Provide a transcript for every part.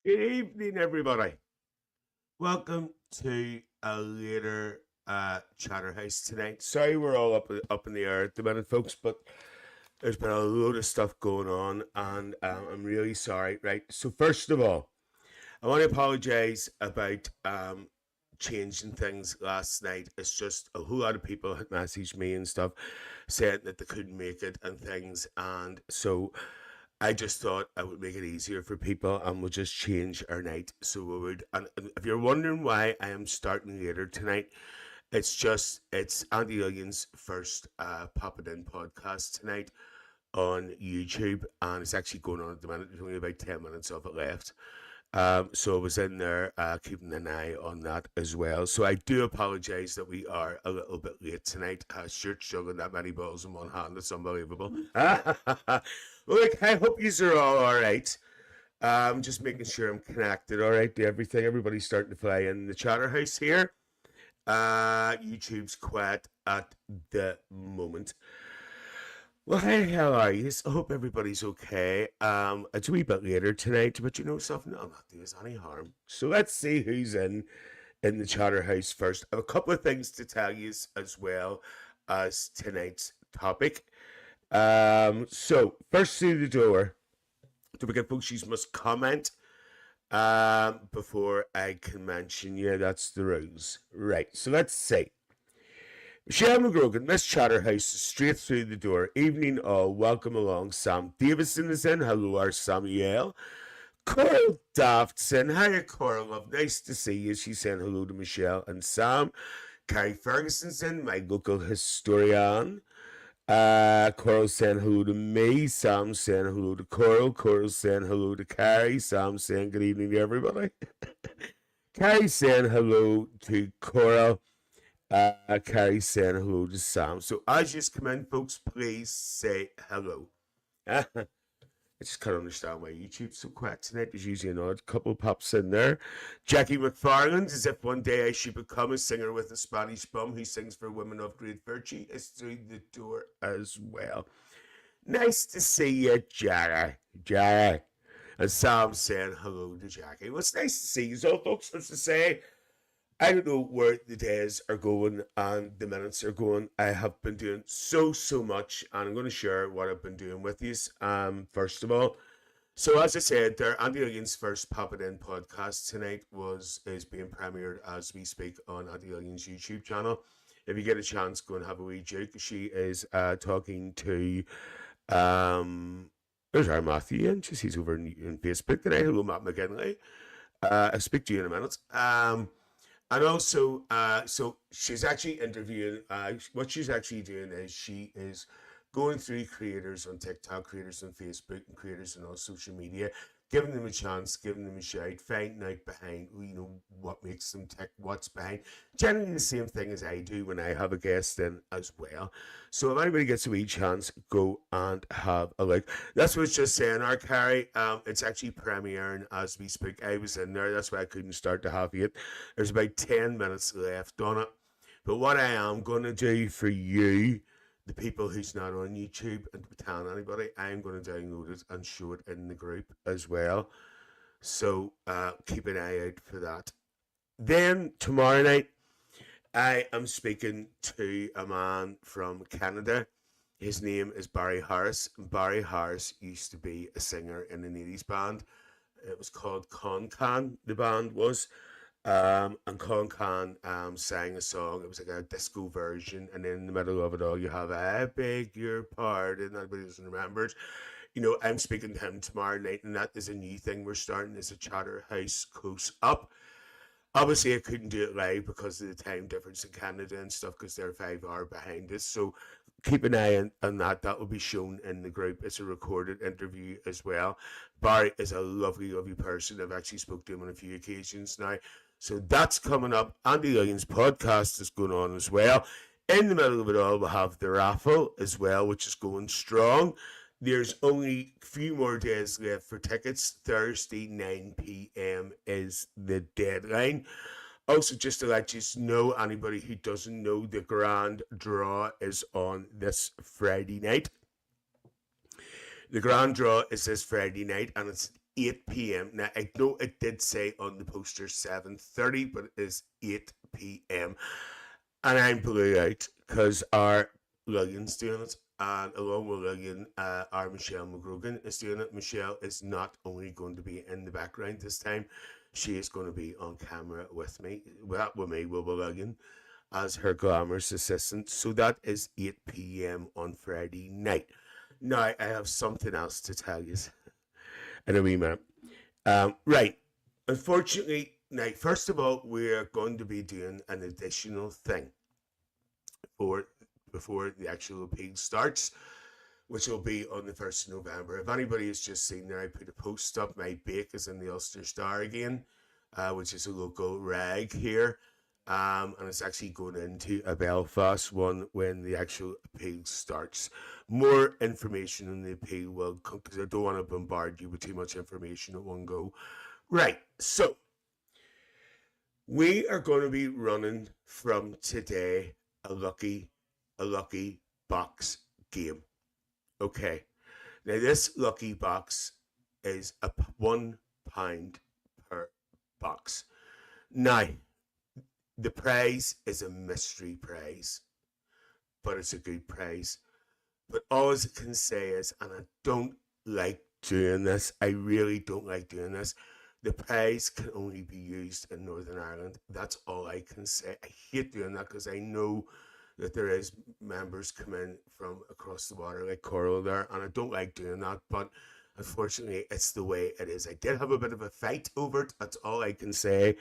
Good evening, everybody. Welcome to a later Chatterhouse tonight. Sorry, we're all up in the air at the minute, folks, but there's been a load of stuff going on, and I'm really sorry. Right. So first of all, I want to apologise about changing things last night. It's just a whole lot of people had messaged me and stuff saying that they couldn't make it and things, and so I just thought I would make it easier for people and we'll just change our night. So we would. And if you're wondering why I am starting later tonight, it's Andy Illian's first Pop It In podcast tonight on YouTube, and it's actually going on at the minute. There's only about 10 minutes of it left. So I was in there keeping an eye on that as well. So I do apologise that we are a little bit late tonight. Stuart juggling that many balls in one hand. It's unbelievable. Look, I hope you are all right. Just making sure I'm connected all right to everything. Everybody's starting to fly in the chatter house here. YouTube's quiet at the moment. Well, hey, how are you? I hope everybody's okay. It's a wee bit later tonight, but you know something? I'm not doing us any harm. So let's see who's in the chatter house first. I have a couple of things to tell you as well as tonight's topic. So first through the door, don't forget, folks, you must comment before I can mention you. That's the rules. Right, so let's see. Michelle McGrogan, Miss Chatterhouse, straight through the door. Evening all, welcome along. Sam Davison is in. Hello, our Samuel. Coral Daftson, hiya Coral, love. Nice to see you. She's saying hello to Michelle and Sam. Carrie Ferguson's in, my local historian. Coral saying hello to me. Sam saying hello to Coral. Coral saying hello to Carrie. Sam saying good evening to everybody. Carrie saying hello to Coral. Carrie saying hello to Sam. So as you come in, folks, please say hello. I just can't understand why YouTube's so quiet tonight. There's usually an odd couple pops in there. Jackie McFarland, as if one day I should become a singer with a Spanish bum who sings for women of great virtue, is through the door as well. Nice to see you, Jackie. Jackie. And Sam saying hello to Jackie. Well, it's nice to see you all, folks. As to say, I don't know where the days are going and the minutes are going. I have been doing so much, and I'm going to share what I've been doing with you. First of all, so as I said, there Andy Illian's first Pop It In podcast tonight is being premiered as we speak on Andy Illian's YouTube channel. If you get a chance, go and have a wee joke. She is talking to there's our Matthew, and he's over in Facebook today. Hello, Matt McGinley. I'll speak to you in a minute. And also, so she's actually interviewing. What she's actually doing is she is going through creators on TikTok, creators on Facebook, and creators on all social media, giving them a chance, giving them a shout, finding out behind, what makes them tick, what's behind. Generally the same thing as I do when I have a guest in as well. So if anybody gets a wee chance, go and have a look. That's what I was just saying, our Carrie. It's actually premiering as we speak. I was in there, that's why I couldn't start to have it. There's about 10 minutes left on it. But what I am going to do for you, the people who's not on YouTube, and to tell anybody, I'm going to download it and show it in the group as well. So keep an eye out for that. Then tomorrow night, I am speaking to a man from Canada. His name is Barry Harris. Barry Harris used to be a singer in an 80s band. It was called Con Can, the band was. And Con Can sang a song. It was like a disco version, and in the middle of it all, you have "I beg your pardon." Everybody doesn't remember it. I'm speaking to him tomorrow night, and that is a new thing we're starting as a Chatter House Close Up. Obviously, I couldn't do it live because of the time difference in Canada and stuff, because they're 5 hours behind us. So keep an eye on that. That will be shown in the group. It's a recorded interview as well. Barry is a lovely, lovely person. I've actually spoke to him on a few occasions now. So that's coming up. Andy Illian's podcast is going on as well. In the middle of it all, we'll have the raffle as well, which is going strong. There's only a few more days left for tickets. Thursday, 9 p.m. is the deadline. Also, just to let you know, anybody who doesn't know, the grand draw is on this Friday night. The grand draw is this Friday night, and it's 8 p.m. Now, I know it did say on the poster 7:30, but it is 8 p.m. And I'm blue out because our Lillian's doing it. And along with Lillian, our Michelle McGrogan is doing it. Michelle is not only going to be in the background this time, she is going to be on camera with me, with Lillian, as her glamorous assistant. So that is 8 p.m. on Friday night. Now, I have something else to tell you in a wee minute. Right. Unfortunately, now, first of all, we're going to be doing an additional thing for before the actual appeal starts, which will be on the 1st of November. If anybody has just seen there, I put a post up. My bake is in the Ulster Star again, which is a local rag here. And it's actually going into a Belfast one when the actual appeal starts. More information on the appeal will come, because I don't want to bombard you with too much information at one go. Right, so we are going to be running from today a lucky box game. Okay, now this lucky box is a £1 per box. Now, the prize is a mystery prize, but it's a good prize. But all I can say is, and I don't like doing this, I really don't like doing this, the prize can only be used in Northern Ireland. That's all I can say. I hate doing that because I know that there is members come in from across the water like Coral there, and I don't like doing that, but unfortunately it's the way it is. I did have a bit of a fight over it, that's all I can say,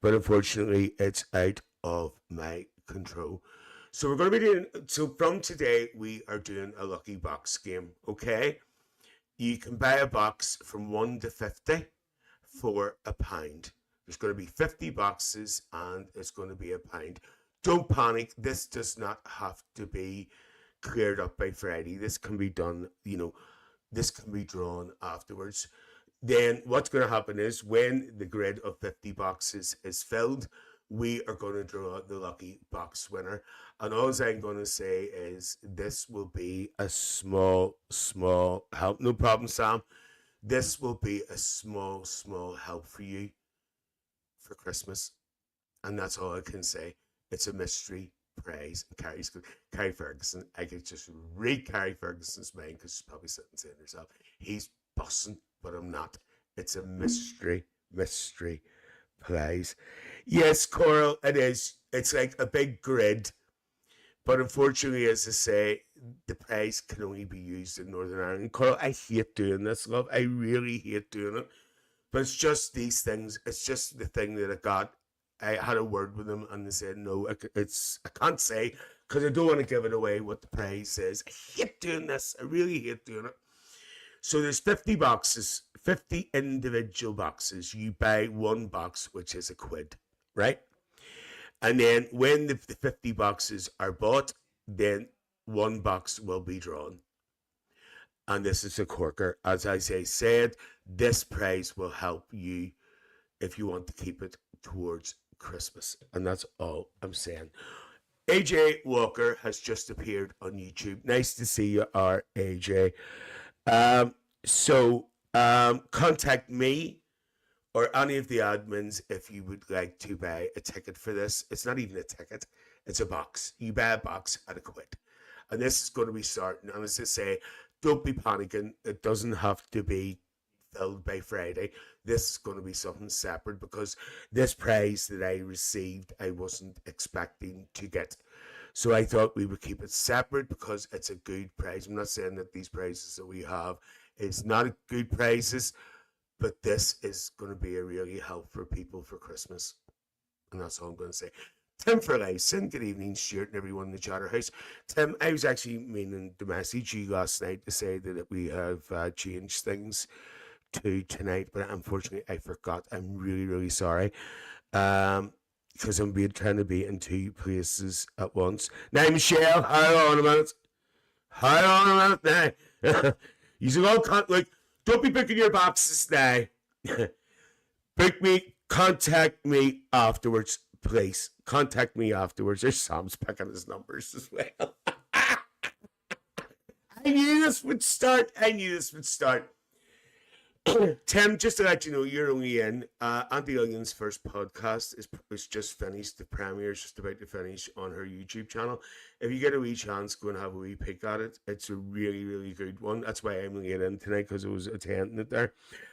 but unfortunately it's out of my control. So we're going to be doing, so from today we are doing a lucky box game, okay? You can buy a box from 1 to 50 for £1. There's going to be 50 boxes and it's going to be £1. Don't panic. This does not have to be cleared up by Friday. This can be done, this can be drawn afterwards. Then what's going to happen is when the grid of 50 boxes is filled, we are going to draw the lucky box winner. And all I'm going to say is this will be a small help. No problem, Sam. This will be a small help for you for Christmas. And that's all I can say. It's a mystery prize. Carrie Ferguson, I could just read Carrie Ferguson's mind because she's probably sitting saying herself, he's bussing, but I'm not. It's a mystery prize. Yes, Coral, it is. It's like a big grid. But unfortunately, as I say, the prize can only be used in Northern Ireland. Coral, I hate doing this, love. I really hate doing it. But it's just these things. It's just the thing that I got. I had a word with them and they said, no, I can't say because I don't want to give it away what the prize is. I hate doing this. I really hate doing it. So there's 50 boxes, 50 individual boxes. You buy one box, which is £1, right? And then when the 50 boxes are bought, then one box will be drawn. And this is a corker. As I said, this prize will help you if you want to keep it towards Christmas. And that's all I'm saying. AJ Walker has just appeared on YouTube. Nice to see you, AJ. Contact me or any of the admins if you would like to buy a ticket for this. It's not even a ticket, it's a box. You buy a box at £1. And this is going to be starting. And as I say, don't be panicking. It doesn't have to be filled by Friday. This is going to be something separate because this prize that I received, I wasn't expecting to get. So I thought we would keep it separate because it's a good prize. I'm not saying that these prizes that we have is not good prizes, but this is going to be a really help for people for Christmas. And that's all I'm going to say. Tim Ferguson, good evening, Stuart and everyone in the Chatter House. Tim, I was actually meaning to message you last night to say that we have changed things to tonight, but unfortunately I forgot. I'm really sorry. Because I'm trying to be in two places at once. Now, Michelle, hold on a minute. Now. You say, well, don't be picking your boxes now. Contact me afterwards, please. Contact me afterwards. There's Sam's picking his numbers as well. I knew this would start. Tim, just to let you know, you're only in. Auntie Onions' first podcast is just finished. The premiere is just about to finish on her YouTube channel. If you get a wee chance, go and have a wee peek at it. It's a really, really good one. That's why I'm late in tonight, because I was attending it there.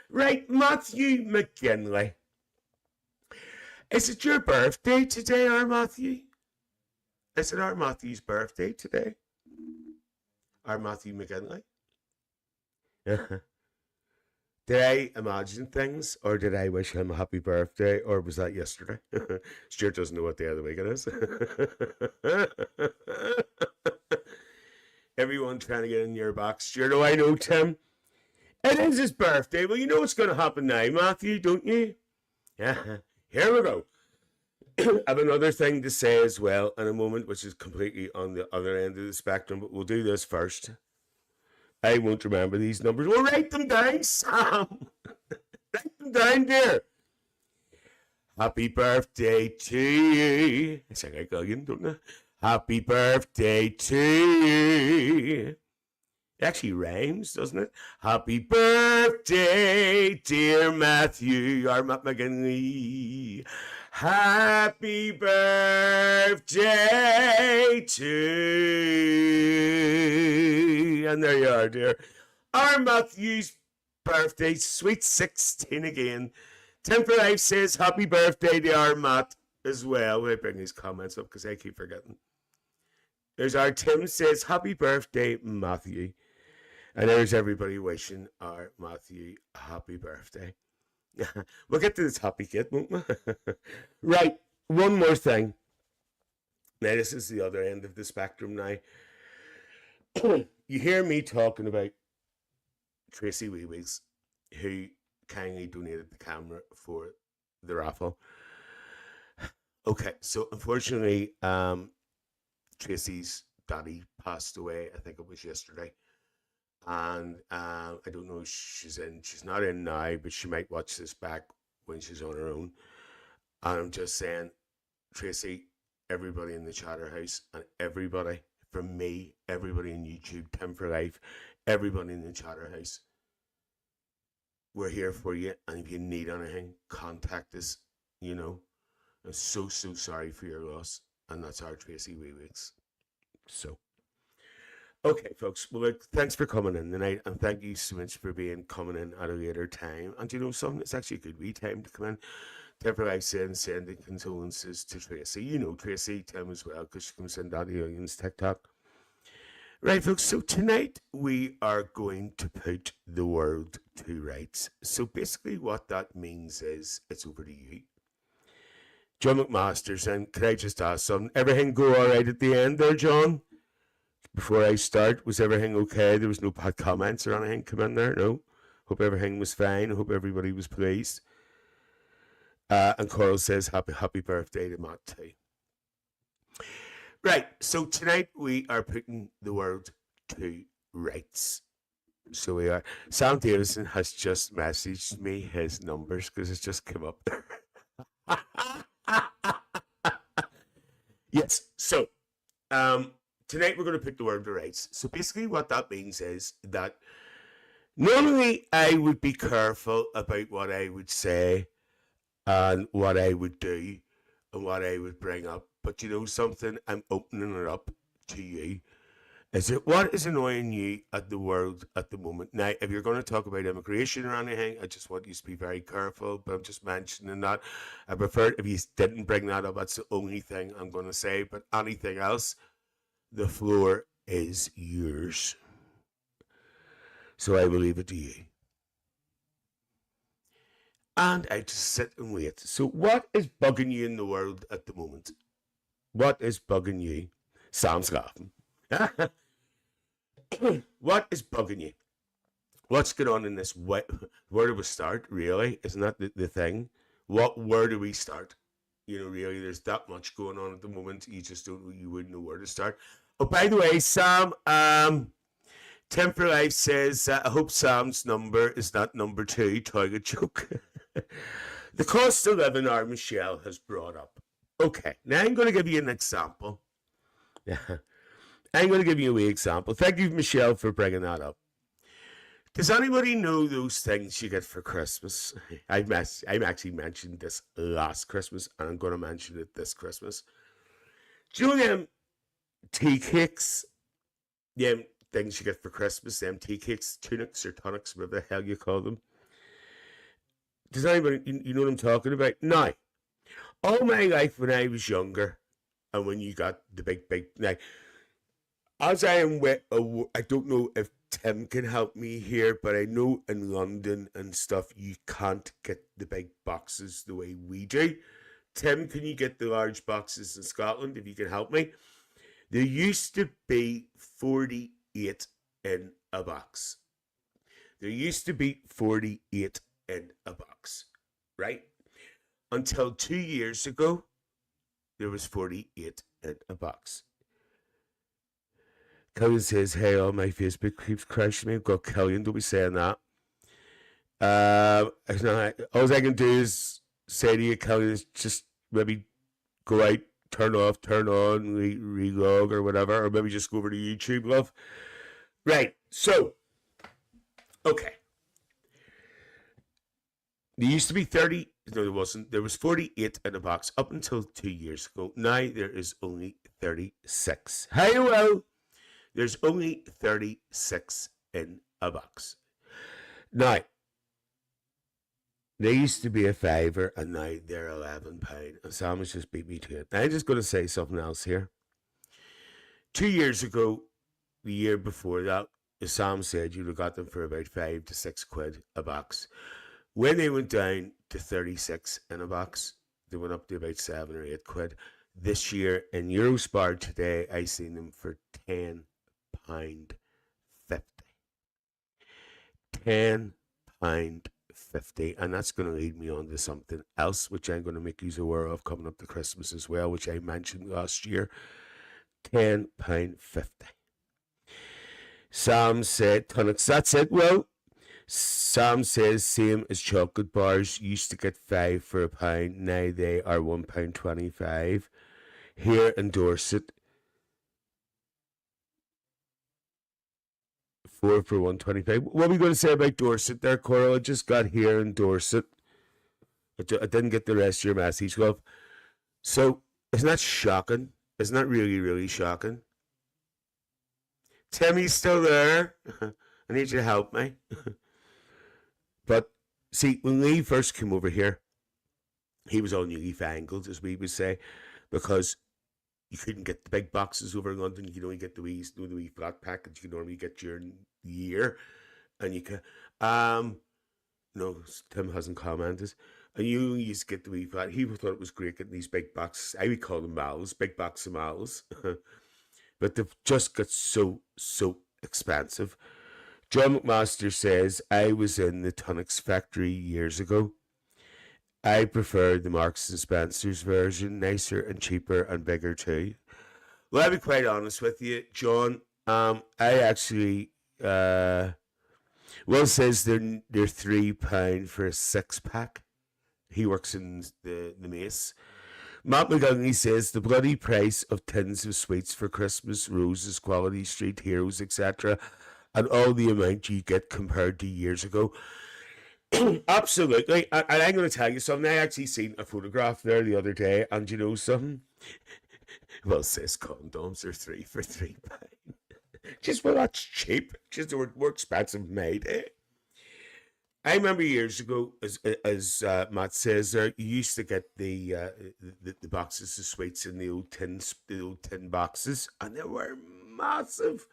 Right, Matthew McGinley. Is it your birthday today, our Matthew? Is it our Matthew's birthday today? Our Matthew McGinley? Did I imagine things, or did I wish him a happy birthday, or was that yesterday? Stuart doesn't know what day of the week it is. Everyone trying to get in your box. Stuart, oh, I know, Tim. It is his birthday. Well, you know what's going to happen now, Matthew, don't you? Yeah. Here we go. I have another thing to say as well in a moment, which is completely on the other end of the spectrum, but we'll do this first. I won't remember these numbers. Well, write them down, Sam. Write them down, dear. Happy birthday to you. I sound like Gilligan, don't I? Happy birthday to you. It actually rhymes, doesn't it? Happy birthday, dear Matthew, our Matt McGinley. Happy birthday to you. And there you are, dear. Our Matthew's birthday, sweet 16 again. Tim for Life says happy birthday to our Matt as well. I bring these comments up because I keep forgetting. There's our Tim says happy birthday, Matthew. And there's everybody wishing our Matthew a happy birthday. We'll get to this happy kid, won't we? Right, one more thing. Now, this is the other end of the spectrum now. You hear me talking about Tracy Weewigs, who kindly donated the camera for the raffle. Okay, so unfortunately, Tracy's daddy passed away. I think it was yesterday. And I don't know if she's not in now, but she might watch this back when she's on her own. And I'm just saying, Tracy, everybody in the Chatter House, and everybody from me, everybody in YouTube, Tim for Life, everybody in the Chatter House, we're here for you. And if you need anything, contact us. You know, I'm so sorry for your loss. And that's our Tracy Weewigs. So. Okay, folks. Well, look, thanks for coming in tonight, and thank you so much for coming in at a later time. And you know something? It's actually a good wee time to come in. Tim for Life sending condolences to Tracy. You know Tracy, Tim as well, because she comes in Daddy Onions TikTok. Right, folks. So tonight we are going to put the world to rights. So basically, what that means is it's over to you, John McMasters. And could I just ask something? Everything go all right at the end there, John? Before I start, was everything okay? There was no bad comments or anything come in there? No? Hope everything was fine. I hope everybody was pleased. And Coral says, happy birthday to Matt too. Right, so tonight we are putting the world to rights. So we are. Sam Davison has just messaged me his numbers because it's just come up there. Yes, so tonight we're going to put the world to rights. So basically what that means is that normally I would be careful about what I would say and what I would do and what I would bring up. But you know something? I'm opening it up to you. Is it what is annoying you at the world at the moment? Now, if you're going to talk about immigration or anything, I just want you to be very careful. But I'm just mentioning that. I prefer if you didn't bring that up. That's the only thing I'm going to say. But anything else, the floor is yours. So I will leave it to you. And I just sit and wait. So what is bugging you in the world at the moment? What is bugging you? Sam's laughing. What is bugging you? What's going on in this? Where do we start, really? Isn't that the thing? Where do we start? You know, really, there's that much going on at the moment. You just you wouldn't know where to start. Oh, by the way, Sam, Tim for Life says, I hope Sam's number is not number 2, target joke. The cost of living our Michelle has brought up. Okay, now I'm going to give you an example. I'm going to give you a wee example. Thank you, Michelle, for bringing that up. Does anybody know those things you get for Christmas? I've actually mentioned this last Christmas, and I'm going to mention it this Christmas. Do you know them tea cakes? Them things you get for Christmas, them tea cakes, tunics or tonics, whatever the hell you call them. Does anybody, you know what I'm talking about? Now, all my life when I was younger, and when you got the big, now, as I am with, I don't know if Tim can help me here, but I know in London and stuff, you can't get the big boxes the way we do. Tim, can you get the large boxes in Scotland if you can help me? There used to be 48 in a box. There used to be 48 in a box, right? Until 2 years ago, there was 48 in a box. Killian says, hey, all my Facebook keeps crashing me. God, Killian, don't be saying that. All I can do is say to you, Killian, is just maybe go out, turn off, turn on, relog or whatever, or maybe just go over to YouTube, love. Right, so, okay. There used to be 30, no, there wasn't. There was 48 in a box up until 2 years ago. Now there is only 36. Hey, well, there's only 36 in a box. Now, they used to be a fiver, and now they're £11. And Sam has just beat me to it. Now, I'm just going to say something else here. 2 years ago, the year before that, as Sam said, you'd have got them for about £5 to £6 a box. When they went down to 36 in a box, they went up to about £7 or £8. This year in Eurospar today, I seen them for £10.50. £10.50, and that's going to lead me on to something else, which I'm going to make you aware of coming up to Christmas as well, which I mentioned last year. £10.50. Sam said, tonics, that's it. Well, Sam says, same as chocolate bars, used to get 5 for £1, now they are £1.25. Here in Dorset, 4 for £1.25. What are we going to say about Dorset there, Coral? I just got here in Dorset. I didn't get the rest of your message, love. So, isn't that shocking? Isn't that really, really shocking? Timmy's still there. I need you to help me. But, see, when Lee first came over here, he was all newfangled, as we would say, because you couldn't get the big boxes over in London. You could only get the wee flat package you could normally get during the year. And you can, no, Tim hasn't commented. And you used to get the wee flat. He thought it was great getting these big boxes. I would call them malls, big box of malls. But they've just got so expensive. John McMaster says, I was in the Tonics factory years ago. I prefer the Marks and Spencer's version, nicer and cheaper and bigger too. Well, I'll be quite honest with you, John. I actually, Will says they're £3 for a 6-pack. He works in the Mace. Matt McGungy says the bloody price of tins of sweets for Christmas, roses, Quality Street, Heroes, etc., and all the amount you get compared to years ago. Absolutely. And I'm going to tell you something. I actually seen a photograph there the other day, and you know something? Well, it says condoms are 3 for £3. Just, well, that's cheap. Just they were more expensive made, eh? I remember years ago, as Matt says there, you used to get the boxes of sweets in the old tin boxes, and they were massive.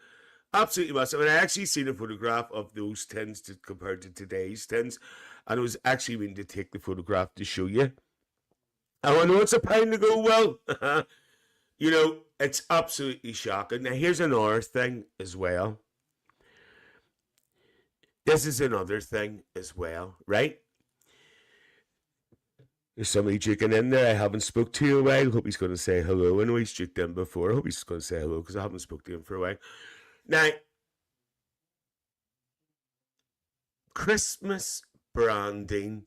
Absolutely massive. And I actually seen a photograph of those tins compared to today's tins. And I was actually meaning to take the photograph to show you. And I know it's a pound to go, well, you know, it's absolutely shocking. Now, here's another thing as well. This is another thing as well, right? There's somebody juking in there. I haven't spoke to you in a while. Hope he's going to say hello. I know he's juked in before. I hope he's going to say hello because I haven't spoke to him for a while. Now, Christmas branding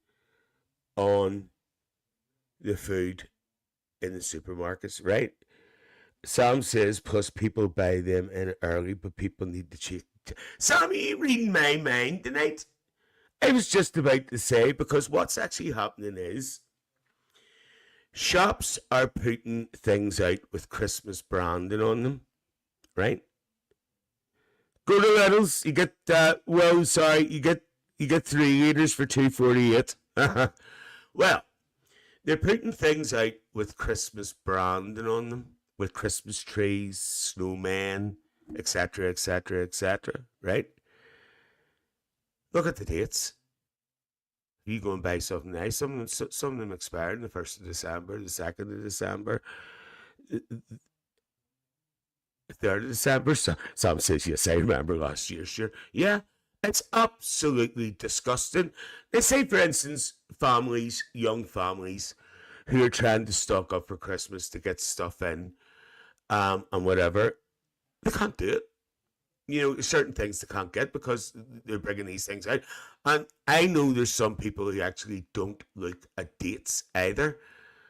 on the food in the supermarkets, right? Sam says, plus people buy them in early, but people need to Sammy, you reading my mind tonight? I was just about to say, because what's actually happening is shops are putting things out with Christmas branding on them, right? Go to Reynolds, you get you get 3 liters for $2.48. Well, they're putting things out with Christmas branding on them, with Christmas trees, snowmen, etc., etc., etc. Right? Look at the dates. You go and buy something nice. Some of them expired on the 1st of December, the 2nd of December, the 3rd of December. So, some says, yes, I remember last year's year. Yeah, it's absolutely disgusting. They say, for instance, families, young families, who are trying to stock up for Christmas to get stuff in, and whatever, they can't do it. You know, certain things they can't get because they're bringing these things out. And I know there's some people who actually don't look at dates either.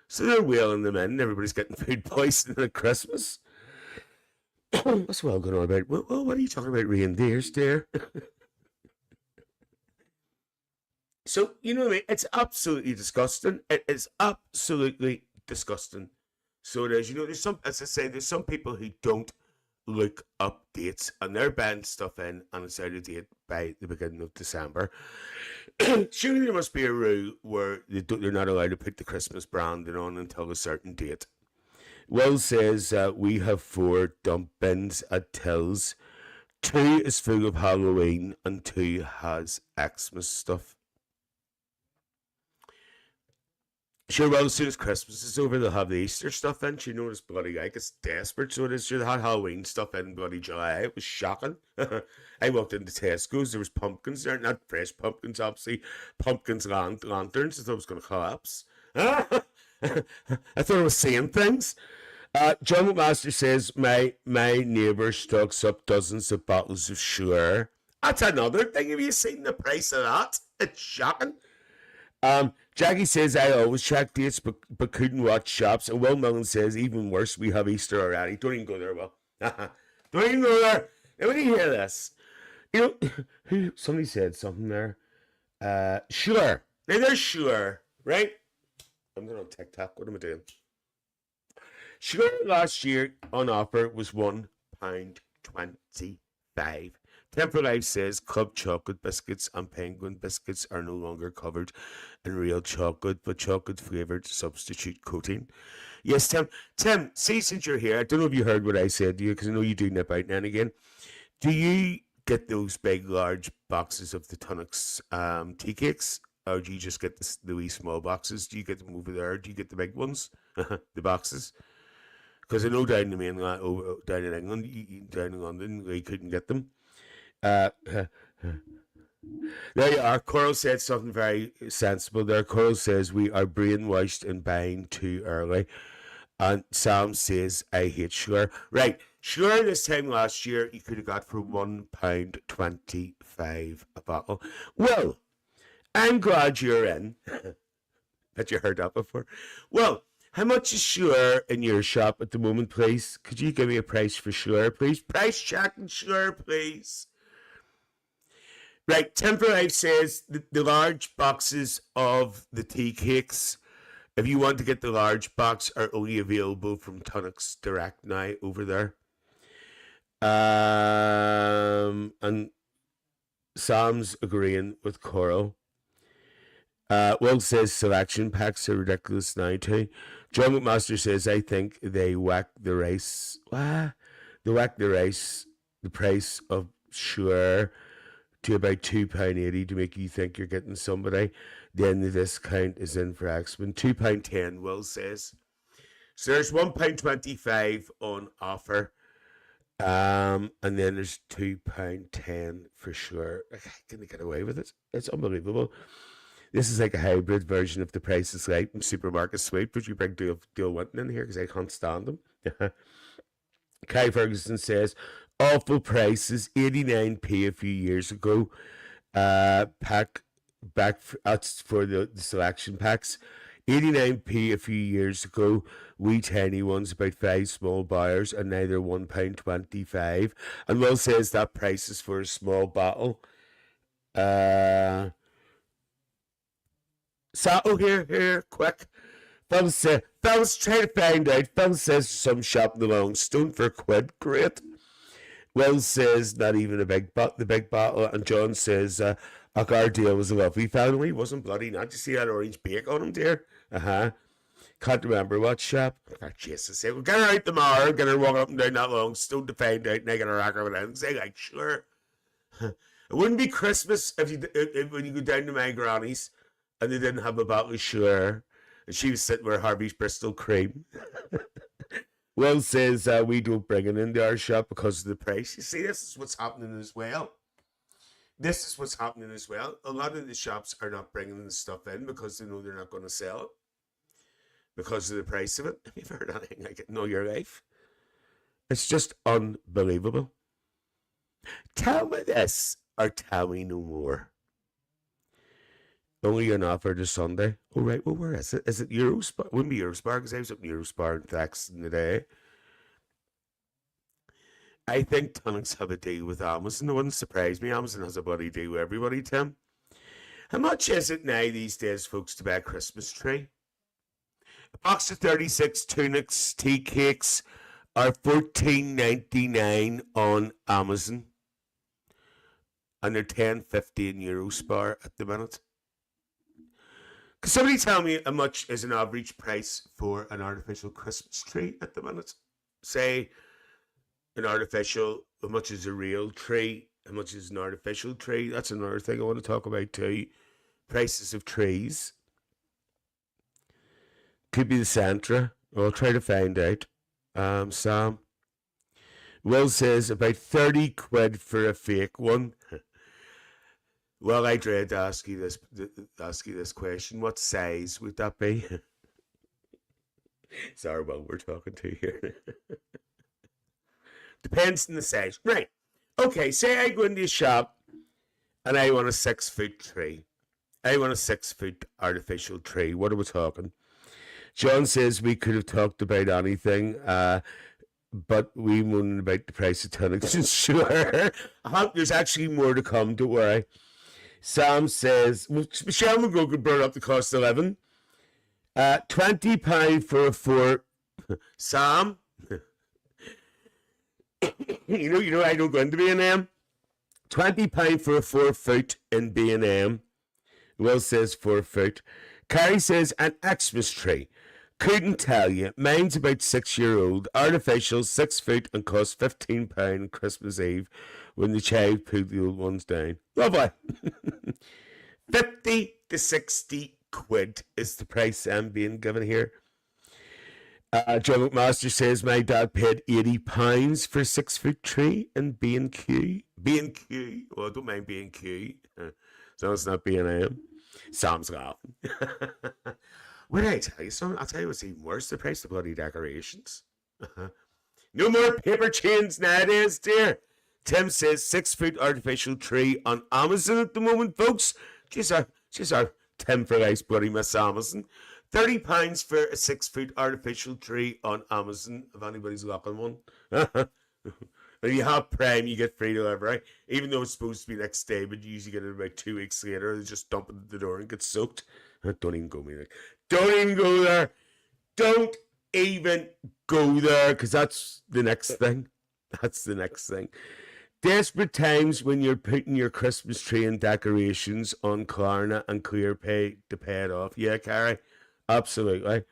So they're wheeling them in and everybody's getting food poisoning at Christmas. What's well going on about? Well, what are you talking about, reindeers, dear? So, you know what I mean? It's absolutely disgusting. It is absolutely disgusting. So it is. You know, there's some, as I say, there's some people who don't look up dates and they're buying stuff in and it's out of date by the beginning of December. Surely there must be a rule where they're not allowed to put the Christmas branding on until a certain date. Will says, we have 4 dump bins at Tills. 2 is full of Halloween and 2 has Xmas stuff. Sure, well, as soon as Christmas is over, they'll have the Easter stuff in. You know, it's bloody like it's desperate. So it is. Sure, they had Halloween stuff in bloody July. It was shocking. I walked into Tesco's. There was pumpkins there, not fresh pumpkins, obviously. Pumpkins, lanterns. I thought it was going to collapse. I thought I was seeing things. John McMaster says my neighbour stocks up dozens of bottles of Sure. That's another thing. Have you seen the price of that? It's shocking. Jackie says, I always check dates but couldn't watch shops. And Will Millen says, even worse, we have Easter already. Don't even go there, Will. Don't even go there. Now, when you hear this, you know, somebody said something there. Sure. Now, they're Sure, right? I'm going on TikTok. What am I doing? Sure, last year on offer was £1.25. Temper Life says Club chocolate biscuits and penguin biscuits are no longer covered in real chocolate, but chocolate flavoured substitute coating. Yes, Tim. Tim, see, since you're here, I don't know if you heard what I said to you, because I know you do nip out now and again. Do you get those big, large boxes of the Tunnocks tea cakes, or do you just get the wee small boxes? Do you get them over there? Do you get the big ones, the boxes? Because I know down in the mainland, down in England, down in London, they couldn't get them. There you are. Coral said something very sensible there. Coral says we are brainwashed in buying too early. And Sam says, I hate Sure. Right. Sure, this time last year, you could have got for £1.25 a bottle. Well, I'm glad you're in. Bet you heard that before. Well, how much is Sure in your shop at the moment, please? Could you give me a price for Sure, please? Price check and Sure, please. Right, Temper Life says the large boxes of the tea cakes, if you want to get the large box, are only available from Tunnocks Direct now over there. And Sam's agreeing with Coral. Will says selection packs are ridiculous now too. John McMaster says, I think they whack the rice. What? They whack the rice, the price of Sure, to about £2.80 to make you think you're getting somebody. Then the discount is in for Axman. £2.10, Will says. So there's £1.25 on offer. And then there's £2.10 for Sure. Can they get away with it? It's unbelievable. This is like a hybrid version of The Price is Right and Supermarket Sweep, but you bring Dale Winton in here because I can't stand them. Kai Ferguson says, awful prices, 89p a few years ago. That's for the selection packs. 89p a few years ago, wee tiny ones, about 5 small bars, and now they're £1.25. And Will says that price is for a small bottle. So here, quick. Fellas, try to find out. Phil says some shop in the Long Stone for a quid. Great. Will says not even the big bottle, and John says our deal was a lovely family. Wasn't bloody not. You see that orange bake on him, dear? Can't remember what shop. Oh, Jesus, we'll get her out tomorrow. Get her walking up and down that Long Stone to find out, and I get her rack of it and say like, sure. It wouldn't be Christmas if when you go down to my granny's and they didn't have a bottle of Sure, and she was sitting with Harvey's Bristol cream. Will says we don't bring it into our shop because of the price. You see, this is what's happening as well. This is what's happening as well. A lot of the shops are not bringing the stuff in because they know they're not going to sell it because of the price of it. Have you heard anything like it in all your life? It's just unbelievable. Tell me this or tell me no more. Only an offer to Sunday. Oh, right. Well, where is it? Is it Eurospar? It wouldn't be Eurospar because I was up in Eurospar and Thax in the day. I think Tonics have a deal with Amazon. It wouldn't surprise me. Amazon has a bloody deal with everybody, Tim. How much is it now these days, folks, to buy a Christmas tree? A box of 36 Tunics tea cakes are $14.99 on Amazon. And they're $10.50 in Eurospar at the minute. Can somebody tell me how much is an average price for an artificial Christmas tree at the minute? Say an artificial, how much is a real tree? How much is an artificial tree? That's another thing I want to talk about too. Prices of trees. Could be the Santa. I'll try to find out. Sam. Will says about 30 quid for a fake one. Well, I dread to ask you this question. What size would that be? Sorry, well, we're talking to here. Depends on the size. Right. Okay, say I go into a shop and I want a 6-foot tree. I want a 6-foot artificial tree. What are we talking? John says we could have talked about anything, but we moaned about the price of tonics. Sure. There's actually more to come, don't worry. Sam says, Michelle McGrogan brought up the cost of living. £20 for a 4. Sam, you know I don't go into B&M. £20 for a 4-foot in B&M. Will says 4-foot. Carrie says an Xmas tree. Couldn't tell you. Mine's about 6-year-old. Artificial, 6-foot, and costs £15 Christmas Eve when the child pulled the old ones down. Lovely. 50 to 60 quid is the price I'm being given here. John McMaster says my dad paid £80 for a 6-foot tree in B&Q. B&Q. Well, I don't mind B&Q. As long as it's not B&M. Sam's laughing. What did I tell you? I'll tell you what's even worse. The price of bloody decorations. No more paper chains nowadays, dear. Tim says 6-foot artificial tree on Amazon at the moment, folks. Just our Tim for ice bloody Miss Amazon. £30 for a 6-foot artificial tree on Amazon, if anybody's looking one. If you have Prime, you get free delivery. Even though it's supposed to be next day, but you usually get it about 2 weeks later. They just dump it at the door and get soaked. Don't even go, me. Don't even go there. Don't even go there, because that's the next thing. That's the next thing. Desperate times when you're putting your Christmas tree and decorations on Klarna and ClearPay to pay it off. Yeah, Carrie, absolutely.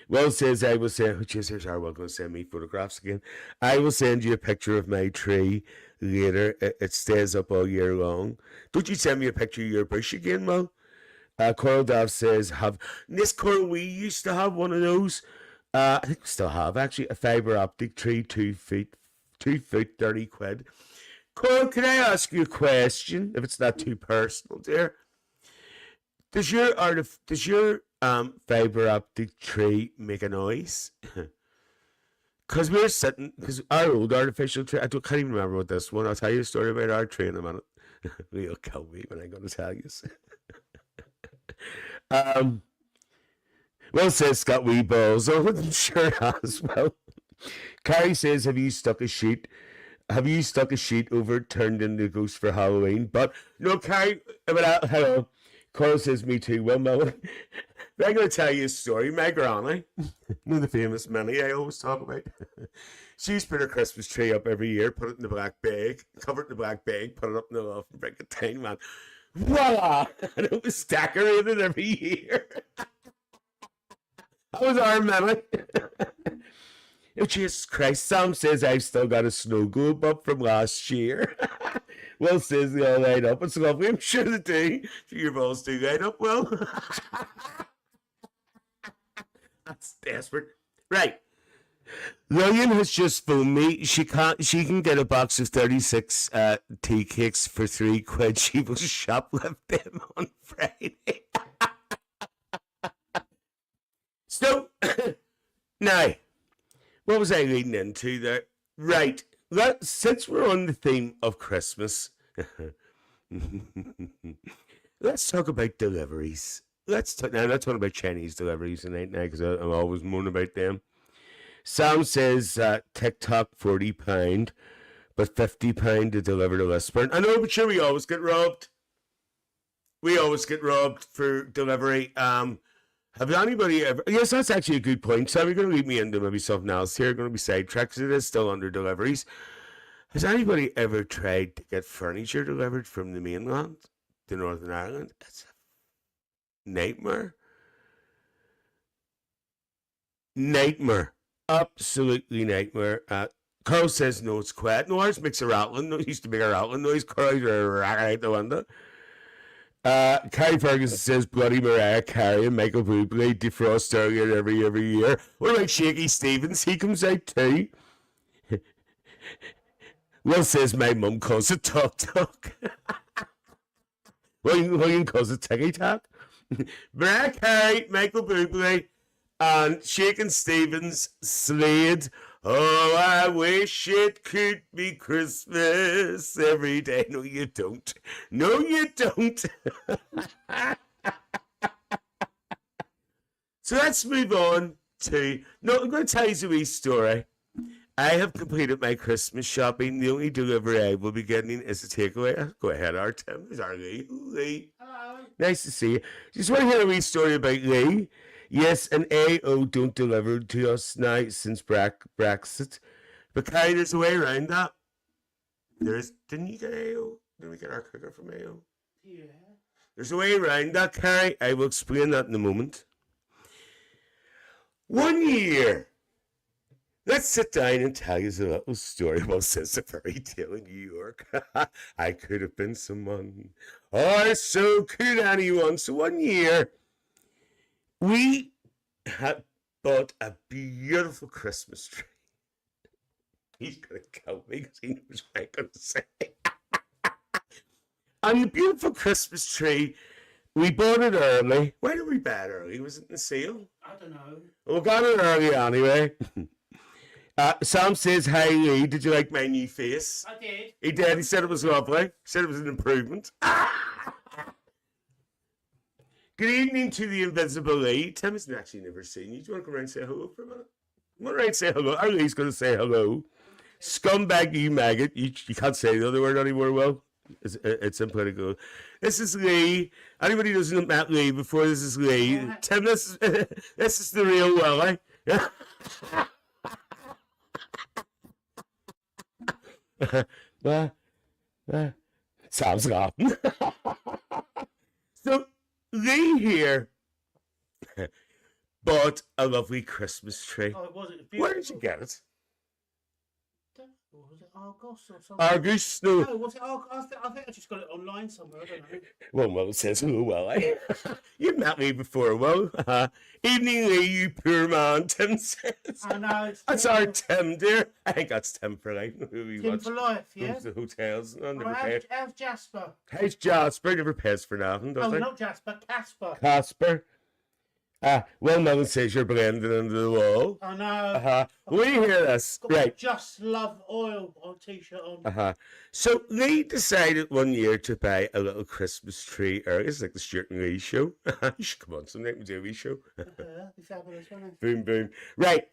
Will says, I will send, oh, geez, here's Harwell going to send me photographs again. I will send you a picture of my tree later. It stays up all year long. Don't you send me a picture of your bush again, Will? Coral Dove says, this Coral, we used to have one of those. I think we still have, actually, a fibre optic tree, 2 feet, 30 quid. Coral, can I ask you a question, if it's not too personal, dear? Does your fibre optic tree make a noise? Because our old artificial tree, can't even remember what this one. I'll tell you a story about our tree in a minute. You'll kill me when I'm going to tell you. Will says, got wee balls over them. Sure has. Well, Carrie says, have you stuck a sheet over it, turned into a ghost for Halloween? But no, Carrie, hello. Carl says, me too. Well, Melanie, I'm going to tell you a story. My granny, the famous Minnie I always talk about, she used to put her Christmas tree up every year, put it in the black bag, cover it in the black bag, put it up in the loft, and bring it down, man. Voila! And it was decorated every year. That was our Minnie. Oh, Jesus Christ. Sam says I've still got a snow globe up from last year. Will says they all light up. It's lovely. I'm sure they do. Your balls do light up, Will. That's desperate. Right. Lillian has just phoned me. She can get a box of 36 tea cakes for £3. She will shoplift them on Friday. So, now, what was I leading into there? Right. Since we're on the theme of Christmas, let's talk about deliveries. Now, I'm not talking about Chinese deliveries tonight now because I'm always moaning about them. Sam says TikTok £40, but £50 to deliver to Lisburn. I know, but sure, we always get robbed. We always get robbed for delivery. Have anybody ever... Yes, that's actually a good point. So we're going to lead me into maybe something else here. Going to be sidetracked because it is still under deliveries. Has anybody ever tried to get furniture delivered from the mainland to Northern Ireland? It's a nightmare. Nightmare. Absolutely nightmare. Carl says, no, it's quiet. No, ours makes a rattling. No, it used to make a rattling noise. Carl's right out the window. Carrie Ferguson says Bloody Mariah Carey and Michael Bublé defrost earlier every year. What about Shaky Stevens? He comes out too. Will says my mum calls it Talk Talk. William calls it Ticky Tack. Mariah Carey, Michael Bublé, and Shakin' Stevens, Slade. Oh, I wish it could be Christmas every day. No, you don't. No, you don't. So let's move on to... No, I'm going to tell you a wee story. I have completed my Christmas shopping. The only delivery I will be getting is a takeaway. Go ahead, Artem. There's our Lee. Lee. Hello. Nice to see you. Just want to hear a wee story about Lee. Yes, and AO don't deliver to us now since Brexit. But Carrie, there's a way around that. Didn't you get AO? Didn't we get our cooker from AO? Yeah. There's a way around that, Carrie. I will explain that in a moment. 1 year. Let's sit down and tell you a little story about says a fairy tale in New York. I could have been someone, or so could anyone. So 1 year, we had bought a beautiful Christmas tree. He's going to kill me because he knows what I'm going to say. And the beautiful Christmas tree, we bought it early. Why did we buy it early? Was it in the sale? I don't know. We got it early anyway. Sam says, hi Lee, did you like my new face? I did. He did. He said it was lovely. He said it was an improvement. Good evening to the invisible Lee. Tim has actually never seen you. Do you want to come around and say hello for a minute? Come around and say hello. Our Lee's going to say hello. Scumbag, you maggot. You can't say the other word anymore, Will. It's in political. This is Lee. Anybody who doesn't met Lee before, this is Lee. Tim, this is the real Willie. Sam's laughing. So Lee here bought a lovely Christmas tree. Oh, it was. Where did you get it? Was it Argos or something? Argus? No. No, was it Argos? I think I just got it online somewhere. I don't know. Well, it says hello, Will. You've met me before, Will. Evening, Lee, you poor man, Tim says. I know. That's our Tim, dear. I think that's Tim for life. Tim for life, yeah. Goes to hotels. No, never Well, paid. how's Jasper? How's Jasper? Never pays for nothing, does Oh, he? not Jasper, Casper. Casper. Well, Melon says you're blending into the wall. I know. Will you hear this? Got my Right. Just Love Oil on t-shirt on. So Lee decided 1 year to buy a little Christmas tree early. It's like the Stuart and Lee show. You should come on sometime and do a wee show. that'd be fabulous, wouldn't it? Boom, boom. Right.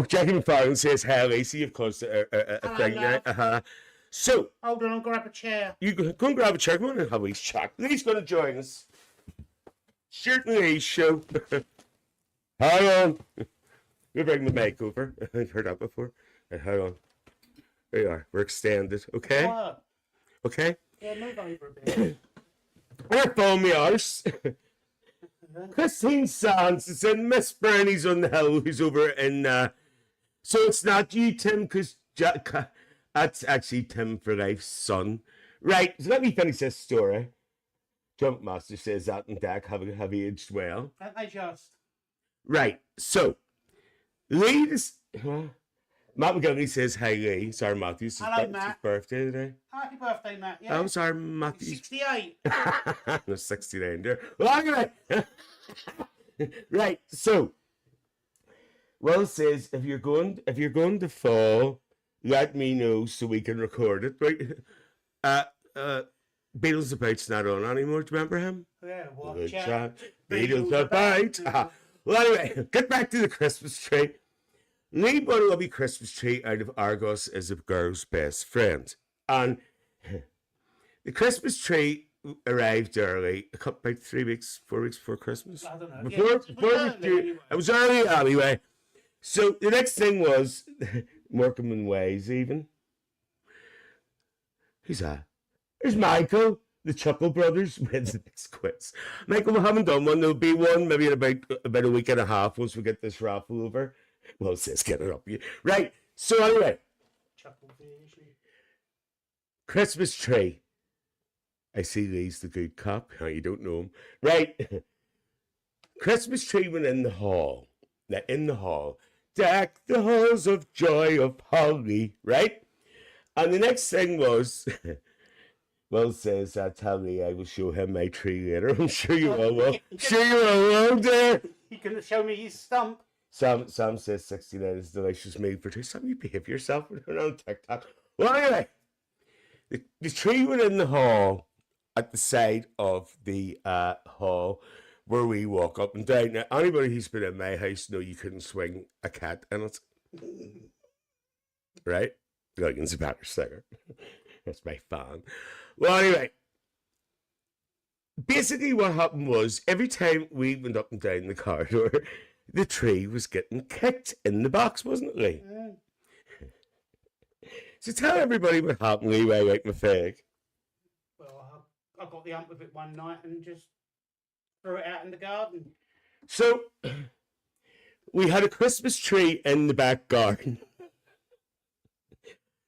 Jackie McFarlane says, "Hi, Lacey." Of course, a Hello, thing now. love. So, Hold on, I'll grab a chair. you go and grab a chair. Go on and have a chat. Lee's going to join us. Shirt and Lee's show. Hang on. We'll bring the mic over. I've heard that before. Right, hang on. There you are. We're extended. Okay? What? Okay? Yeah, move over a bit. We're phone me arse. Christine Sands is in Miss Bernie's on the hill, who's over in so it's not you, Tim, because that's actually Tim for Life's son. Right, so let me finish this story. Jump Master says that and Dak have aged well. Don't they just? Right, so Lee's Matt McGillivray says hi Lee. Sorry, Matthew. It's Hello, his Matt. birthday today. Happy birthday, Matt. Yeah. I'm sorry, Matthew. 68. No, 69 there. Well, anyway. Right, so Will says if you're going to fall, let me know so we can record it. Right? Beatles About's not on anymore. Do you remember him? Yeah, watch Good out. chat. Beatles About. Well, anyway, get back to the Christmas tree. Lee bought a lovely Christmas tree out of Argos as a girl's best friend. And the Christmas tree arrived early, about 4 weeks before Christmas. I don't know. Before it was we early do- anyway. It was early anyway. So the next thing was Morecambe and Ways even. Who's that? There's Michael, the Chuckle Brothers, wins the next quiz. Michael, we haven't done one. There'll be one maybe in about a week and a half once we get this raffle over. Well, it says get it up. Right. So anyway, Chuckle fish. Christmas tree. I see Lee's the good cop. Oh, you don't know him. Right. Christmas tree went in the hall. Now, in the hall. Deck the halls of joy of holly. Right? And the next thing was, Will says, tell me I will show him my tree later. I'm sure you all will. Sure you all will, dear. You can show me his stump. Sam says 69 is delicious meat for two. Sam, you behave yourself on TikTok. Well, anyway, the tree went in the hall at the side of the hall where we walk up and down. Now, anybody who's been in my house know you couldn't swing a cat in it. Right? Logan's a better singer. That's my fan. Well, anyway, basically what happened was every time we went up and down the corridor, the tree was getting kicked in the box, wasn't it, Lee? Mm. So tell everybody what happened, Lee, while I wait my fag. Well, I got the hump of it one night and just threw it out in the garden. So we had a Christmas tree in the back garden.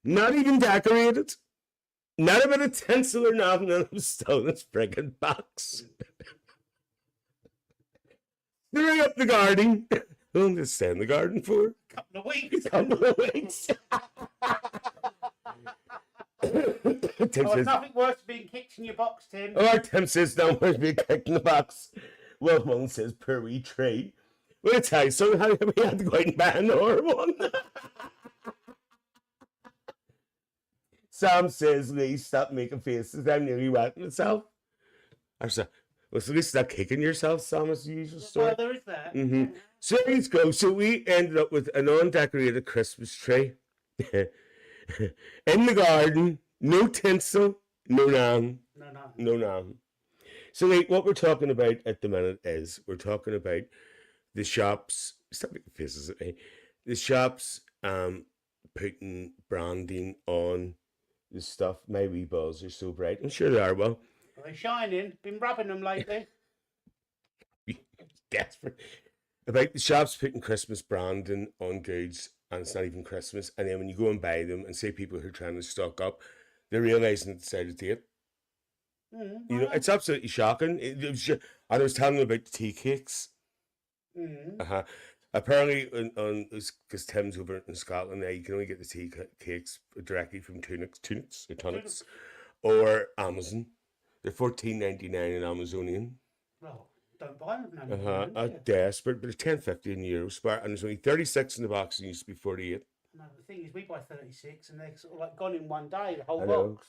Not even decorated. Not a bit of tinsel or nothing, and it was still in its friggin' box. Threw up the garden. How long did it stay in the garden for? Couple of weeks. Couple of weeks. Tim Oh, says, nothing worse than being kicked in your box, Tim. oh, Tim says, no one's being kicked in the box. Will Mullen says, poor wee tree. Well, I tell you, somehow we had to go out and buy another one. Sam says, Lee, stop making faces. I'm nearly wetting myself. I said, well, so at least stop kicking yourself, Sam, as the usual story. Well, there is that. Mm-hmm. So let's go. So we ended up with an undecorated Christmas tree in the garden. No tinsel, no none. No. No. So, like, what we're talking about at the minute is we're talking about the shops. Stop making faces at me. The shops putting branding on the stuff. My wee balls are so bright. I'm sure they are. Well, They're shining. Been rubbing them lately. desperate about the shops putting Christmas branding on goods, and it's not even Christmas. And then when you go and buy them, and say people who are trying to stock up, they're realizing it's out of date. You know, it's absolutely shocking. And I was telling them about the tea cakes. Apparently, because Tim's over in Scotland now, you can only get the tea cakes directly from Tunics, or Amazon. They're $14.99 in Amazonian. Well, don't buy them now. I'm desperate, but it's €10.50 in Eurospar, and there's only 36 in the box, and it used to be 48. No, the thing is, we buy 36, and they're sort of like gone in one day, the whole I know. box.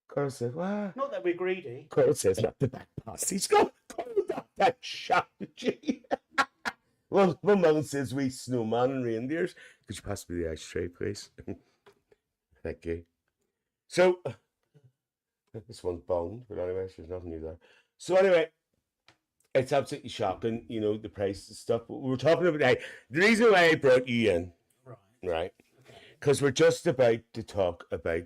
Carl says, "What?" Not that we're greedy. Carl says, "Not the back pass. He's got that shot, G." Well, my mum says we snowman and reindeers. Could you pass me the ice tray, please? Thank you. So, this one's bonged, but anyway, there's nothing new there. So anyway, it's absolutely shocking, you know, the price and stuff. But we're talking about the reason why I brought you in, Right. right? Okay. Because we're just about to talk about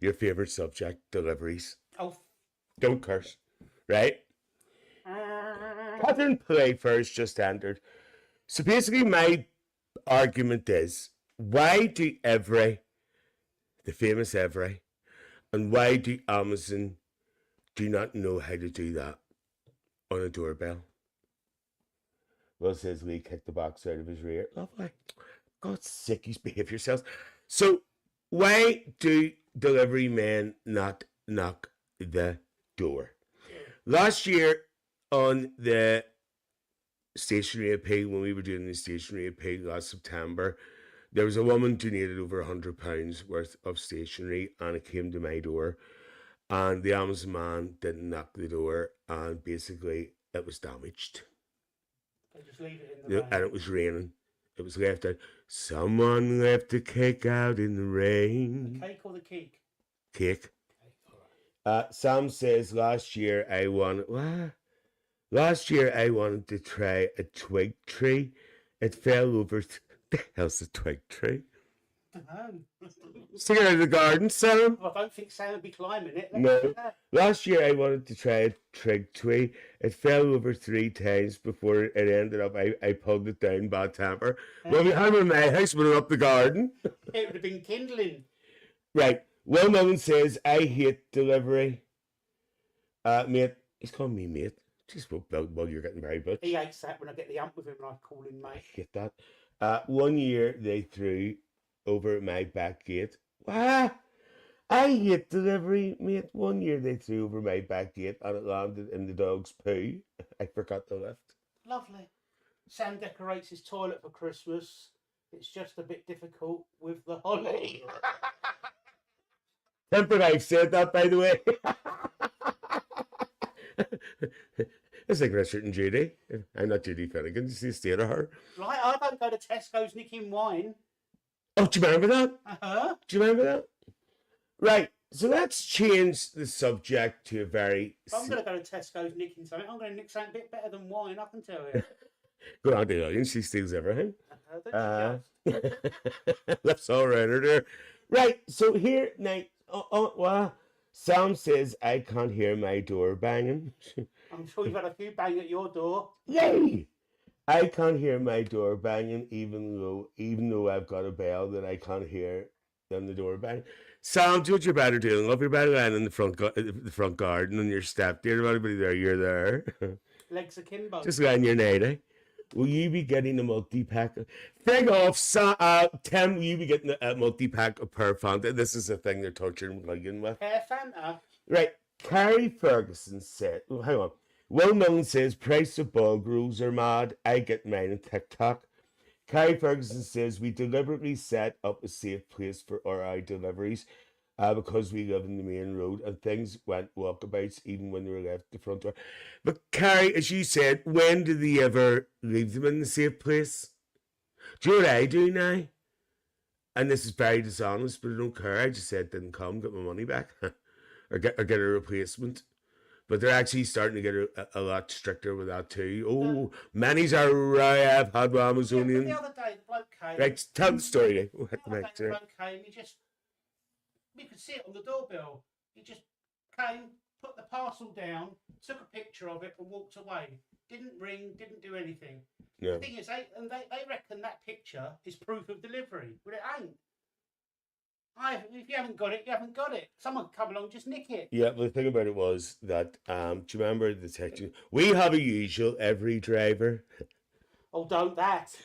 your favorite subject, deliveries. Oh. Don't curse, right? Catherine Playfair's just entered. So basically, my argument is, why do Every, the famous Every, and why do Amazon do not know how to do that on a doorbell? Well, says Lee kicked the box out of his rear. Lovely. God's sake, you behave yourselves. So, why do delivery men not knock the door? Last year on the stationery appeal, when we were doing the stationery appeal last September, there was a woman donated over £100 worth of stationery, and it came to my door, and the Amazon man didn't knock the door, and basically it was damaged. They just leave it in the rain. And it was raining. It was left out. Someone left a cake out in the rain. The cake or the cake? Cake. Cake, all right. Sam says last year I wanted to try a twig tree. It fell over. The hell's a twig tree? Stick it out of the garden, Sam. Well, I don't think Sam would be climbing it. No. Last year I wanted to try a twig tree. It fell over 3 times before it ended up. I pulled it down, bad temper. Well, we had it in my house, but up the garden. It would have been kindling. Right. Will Mullen says, I hate delivery. Mate, he's calling me mate. Just well, you're getting very butch. He hates that when I get the ump with him and I call him I mate. hate that. 1 year they threw over my back gate. What? I hate delivery, mate. 1 year they threw over my back gate and it landed in the dog's poo. I forgot the lift. Lovely. Sam decorates his toilet for Christmas. It's just a bit difficult with the holly. Tempered, I've said that, by the way. It's like Richard and Judy. I'm not Judy Finnegan. You see the state of her. Right, I don't go to Tesco's nicking wine. Oh, do you remember that? Uh-huh. Do you remember that? Right. So let's change the subject to a very. If I'm going to go to Tesco's nicking something, I'm going to nick something a bit better than wine, I can tell you. Go on to the audience. She steals everything. Don't you just? Lifts all around her there. Right. So here now. Well, Sam says I can't hear my door banging. I'm sure you've had a few bang at your door. Yay! I can't hear my door banging, even though I've got a bell that I can't hear on the door bang. Sam, do what you're better doing. Love, you're better lying in the front garden on your step. Dear anybody there, you're there. Legs akimbo. Just lying your night. Will you be getting a multi-pack? Fig off, Tim, will you be getting a multi-pack of Pear Fanta? This is the thing they're torturing William with. Pear Fanta. Right. Carrie Ferguson said, oh, hang on. Will Milne says, price of bog rules are mad. I get mine on TikTok. Carrie Ferguson says, we deliberately set up a safe place for RI deliveries because we live in the main road and things went walkabouts even when they were left the front door. But Carrie, as you said, when do they ever leave them in the safe place? Do you know what I do now? And this is very dishonest, but I don't care. I just said didn't come, get my money back or get a replacement. But they're actually starting to get a lot stricter with that too. Oh, many's are right. I've had one Amazonian. Yeah, the other day, the bloke came. Right, tell the story. Oh, hit the The other mic, day, the sorry. bloke came. We could see it on the doorbell. He just came, put the parcel down, took a picture of it, and walked away. Didn't ring, didn't do anything. Yeah. The thing is, they reckon that picture is proof of delivery, but it ain't. If you haven't got it, you haven't got it. Someone could come along, just nick it. Yeah, but the thing about it was that, do you remember the section? We have a usual every driver. Oh, don't that.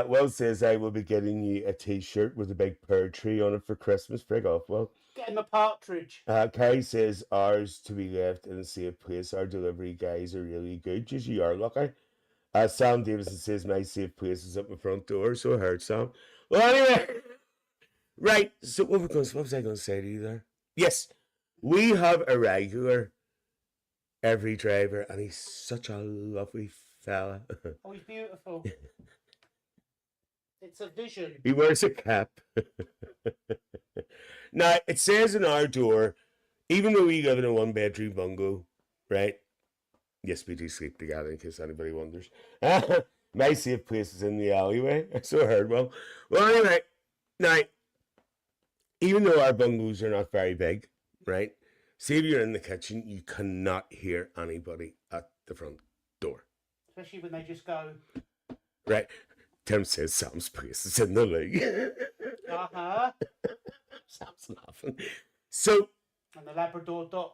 Will says I will be getting you a t-shirt with a big pear tree on it for Christmas. Frig off, Well. Get him a partridge. Carrie says ours to be left in a safe place. Our delivery guys are really good. Just you are lucky. Sam Davison says my safe place is at my front door. So I heard Sam. Well, anyway, right. So what was I going to say to you there? Yes, we have a regular every driver, and he's such a lovely fella. Oh, he's beautiful. It's a vision. He wears a cap. Now, it says in our door, even though we live in a one-bedroom bungalow, right? Yes, we do sleep together, in case anybody wonders. My safe place is in the alleyway. So I heard. Well, anyway, now, even though our bungalows are not very big, right? Say if you're in the kitchen, you cannot hear anybody at the front door. Especially when they just go, Right? Tim says Sam's place is in the league. uh-huh. Sam's laughing. So, And the Labrador dog,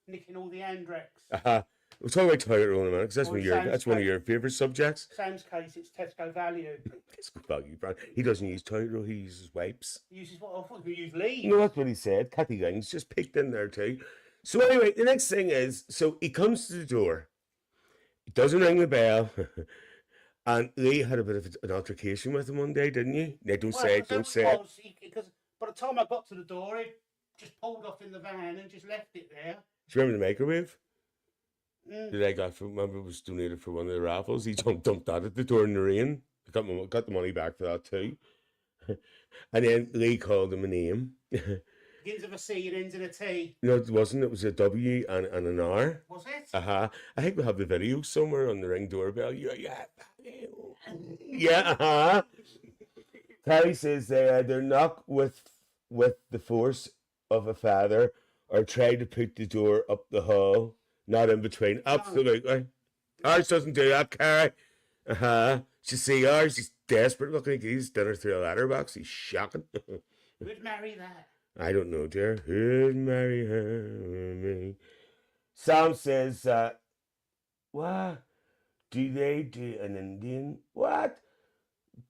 nicking all the Andrex. we'll talk about toilet roll in a minute, because that's, Or one of your, Sam's that's one of place. your favourite subjects. Sam's case, it's Tesco value. It's good value brand. He doesn't use toilet roll, he uses wipes. He uses what? I thought he used leaves. You know, that's what he said. Kathy Lings just picked in there too. So anyway, the next thing is, so he comes to the door. He doesn't ring the bell. And Lee had a bit of an altercation with him one day, didn't you? No, don't say it, don't say it. Because by the time I got to the door, he just pulled off in the van and just left it there. Do you remember the microwave Mm. that I got from, remember it was donated for one of the raffles? He dumped that at the door in the rain. I got the money back for that too. And then Lee called him a name. Begins with a C and ends in a T. No, it wasn't. It was a W and an R. Was it? I think we have the video somewhere on the Ring doorbell. Yeah. Carrie says they either knock with the force of a father or try to put the door up the hall, not in between. Absolutely. Ours doesn't do that, Carrie. You see, ours is desperate looking at his dinner through a letterbox. He's shocking. Who'd marry that? I don't know, dear. Who'd marry her or me? Sam says, what do they do in Indian? What?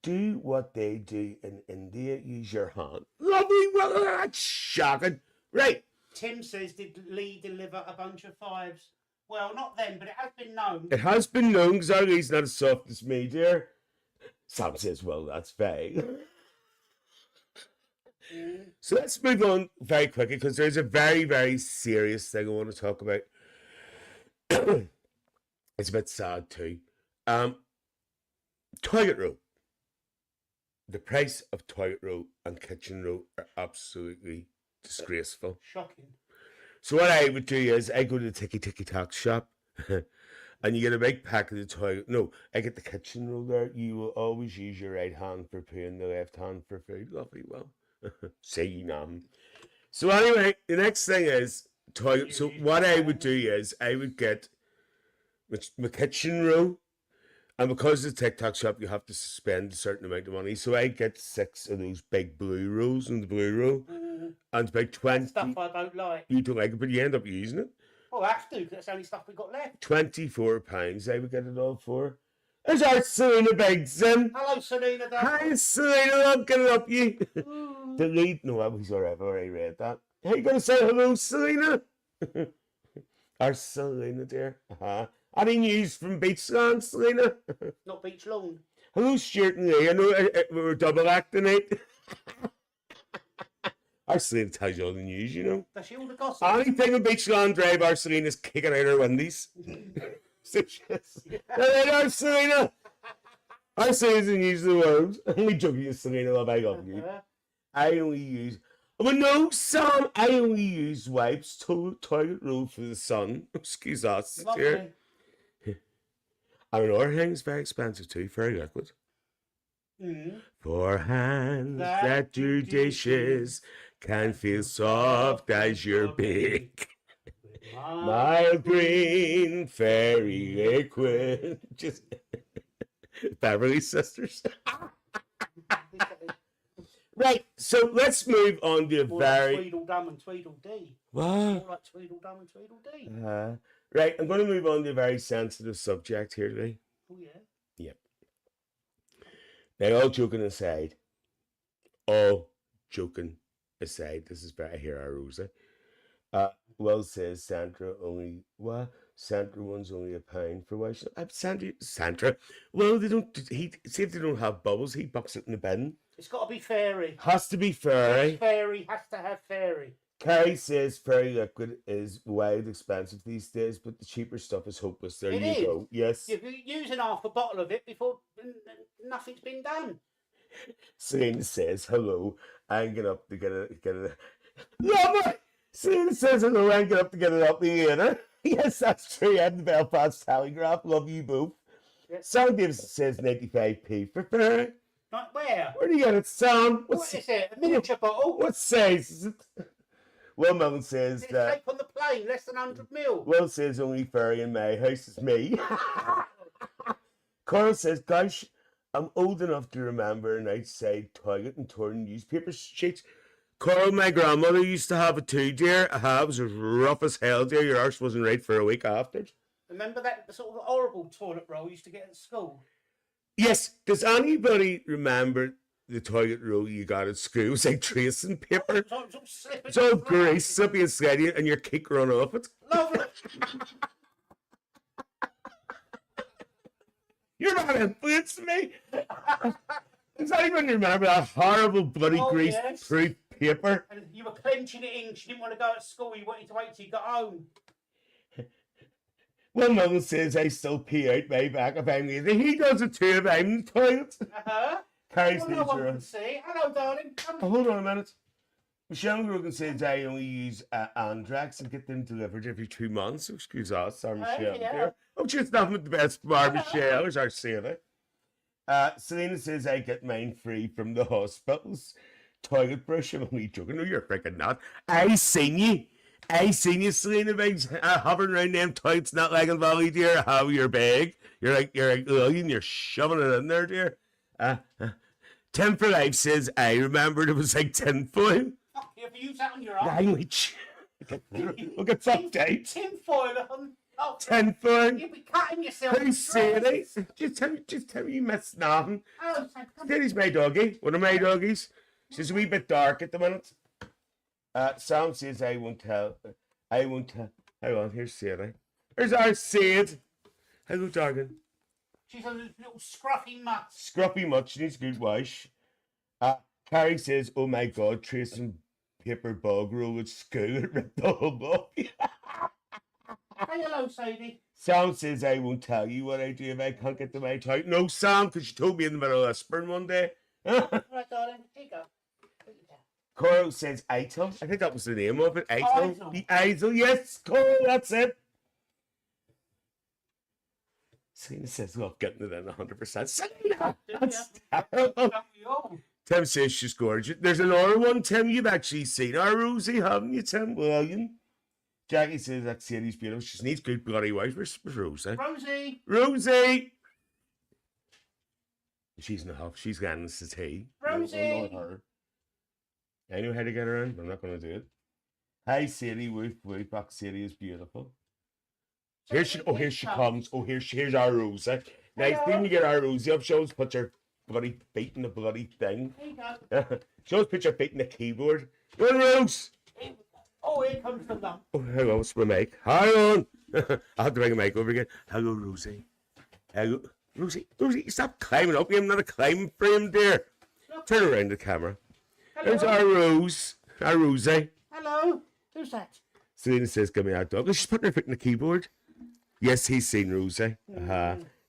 Do what they do in India. Use your hand. Lovely. Well, that's shocking. Right. Tim says, did Lee deliver a bunch of fives? Well, not then, but it has been known. It has been known because Arlie's not as soft as me, dear. Sam says, well, that's vague. So let's move on very quickly because there's a very, very serious thing I want to talk about. It's a bit sad too. Toilet roll. The price of toilet roll and kitchen roll are absolutely disgraceful. Shocking. So what I would do is I go to the Tiki Tac shop and you get a big pack of the toilet. No, I get the kitchen roll there. You will always use your right hand for poo and the left hand for food. Lovely, well. Say nam. So anyway, the next thing is toilet. So what I would do is I would get my kitchen roll, and because of the TikTok shop, you have to spend a certain amount of money. So I get 6 of those big blue rolls in the blue roll, and about 20. Stuff I don't like. You don't like it, but you end up using it. Oh, I have to, because that's the only stuff we got left. £24 I would get it all for. There's our Selena Bigson. Hello, Selena. Hi, Selena, I'll get it up you. Delete. No, he's alright. I've already read that. How you going to say hello, Selena? Our Selena, dear. Any news from Beachland, Selena? Not Beach Lawn. Hello, Stuart and Lee. I know we were double acting it. Our Selena tells you all the news, you know. Does she all the gossip? Anything on Beachland Drive, our Selena's kicking out her Wendy's. So she's, our Selena. Our Selena's the news of the world. I'm only joking, you, Selena, love, I love you. I only use... But no, Sam, I only use wipes, toilet roll for the sun. Excuse us, dear. And another thing is very expensive too, very liquid. For hands that do dishes can feel soft as your beak. Mild green fairy liquid. Just Beverly Sisters. Right, so let's move on to a More very... like Tweedledum and Tweedledee. What? More like Tweedledum and Tweedledee. Right, I'm going to move on to a very sensitive subject here today. Oh, yeah. Yep. Now, all joking aside, this is very, here our Rosa. Will says Sandra only, what? Sandra one's only £1 for why? Sandra, well, they don't, see if they don't have bubbles, he bucks it in the bin. It's got to be fairy. Has to be fairy. Fairy has to have fairy. Carrie says fairy liquid is wild expensive these days, but the cheaper stuff is hopeless. There It you is. go. Yes. You're using half a bottle of it before nothing's been done. Selena says hello. I'm getting up to get it. Lovely. Selena says hello. I'm getting up to get it up later. Yes, that's true. I'm the Belfast Telegraph. Love you both. Yes. Sam Davis says 95p for fairy. Like where? Where do you get it, Sam? What is it? A miniature bottle? What size is it? Will Milton says Did it that. take on the plane? Less than 100 mil. Will says only fairy in my house is me. Carl says, gosh, I'm old enough to remember an outside toilet and torn newspaper sheets. Carl, my grandmother used to have it too, dear. It was as rough as hell, dear. Your arse wasn't right for a week after. Remember that sort of horrible toilet roll you used to get at school? Yes. Does anybody remember the toilet roll you got at school? It was like tracing paper. It's all slipping. It's all grease, slippy and slidey, and your cake run off it. Lovely. You're not influencing me. Does anyone remember that horrible bloody Oh, grease-proof paper? And you were clenching it in 'cause you didn't want to go at school. You wanted to wait till you got home. Well, Mum says I still pee out my back if I'm lazy. He does it too if I'm in the toilet. Carrie's Well, no one nature. can see. Hello, darling. Oh, hold on a minute. Michelle Grogan says I only use Andrax and get them delivered every 2 months. Excuse us, our Michelle yeah. here. Oh, she's not the best bar, Michelle. Is our sailor. Selena says I get mine free from the hospital's toilet brush. I'm only joking. No, you're freaking not. I seen you, Selena Biggs, hovering around them toilets, not like in Valley, dear. How you're big. You're like alien. You're shoving it in there, dear. Tim for Life says I remembered it was like tinfoil. Have you used that on your arm? Language. Look at fucked out. Tinfoil on. Oh, Tinfoil. you'll be cutting yourself. How silly. Just tell me you missed nothing. Hello, Sam. Come There's my doggy. One of my doggies. She's a wee bit dark at the minute. Sam says I won't tell. Hang on, here's Sadie. There's our Sid. Hello, darling. She's a little scruffy mutt. Scruffy much. She needs a good wash. Carrie says, oh my God, tracing paper bog roll at school. It ripped the whole off. Say hello, Sadie. Sam says, I won't tell you what I do if I can't get to my toilet. No, Sam, because you told me in the middle of whispering one day. All right, darling. Here you go. Put it down. Coral says, Eitel. I think that was the name of it. Eitel. Eitel. The Eitel. Yes, Coral, that's it. Selena says, well, getting it in 100%. Selena, that's terrible. Don't we all? Tim says she's gorgeous. There's another one, Tim. You've actually seen our Rosie, haven't you, Tim William? Jackie says that Sadie's beautiful. She needs good bloody wife. Where's Rosie? Rosie. Rosie! She's not. She's getting us to tea. Rosie. Not her. I know how to get her in, but I'm not going to do it. Hi, Sadie. Woof, woof. Back Sadie is beautiful. Here she comes. Oh, here's our Rosie. Nice thing you get our Rosie up. She always puts her bloody feet in the bloody thing. Here you go. She always puts her feet in the keyboard. Go on, Rose! Oh, here comes the lump. Oh, hang on, what's my mic? Hang on! I have to bring a mic over again. Hello, Rosie. Hello. Rosie, stop climbing up. I'm not a climbing frame, dear. Turn around the camera. Hello. There's our Rose. Our Rosie. Hello. Who's that? Selena says, give me our dog. She's putting her foot in the keyboard. Yes, he's seen Rosie.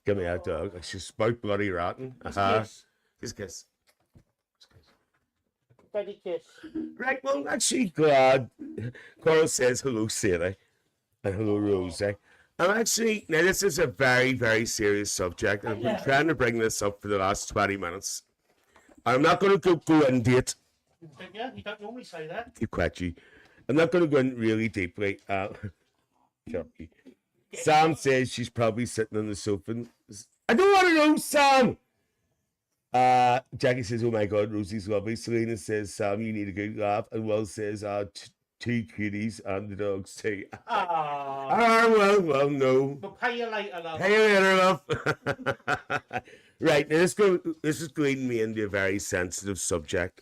Give me our dog. She's about bloody rotten. Kiss. Kiss, kiss. Daddy kiss. Right, well, I'm actually glad. Coral says hello, Sadie. And hello, Rosie. I'm actually, now this is a very, very serious subject. And I've been trying to bring this up for the last 20 minutes. I'm not going to go into it. Yeah, you don't normally say that. Keep quiet, G. I'm not going to go in really deeply. Sorry. Sam says she's probably sitting on the sofa. I don't want to know, Sam! Jackie says, oh my God, Rosie's lovely. Selena says, Sam, you need a good laugh. And Will says, two cuties and the dogs too. Well, no. We'll pay you later, love. Hey later, love. Right, now this is leading me into a very sensitive subject.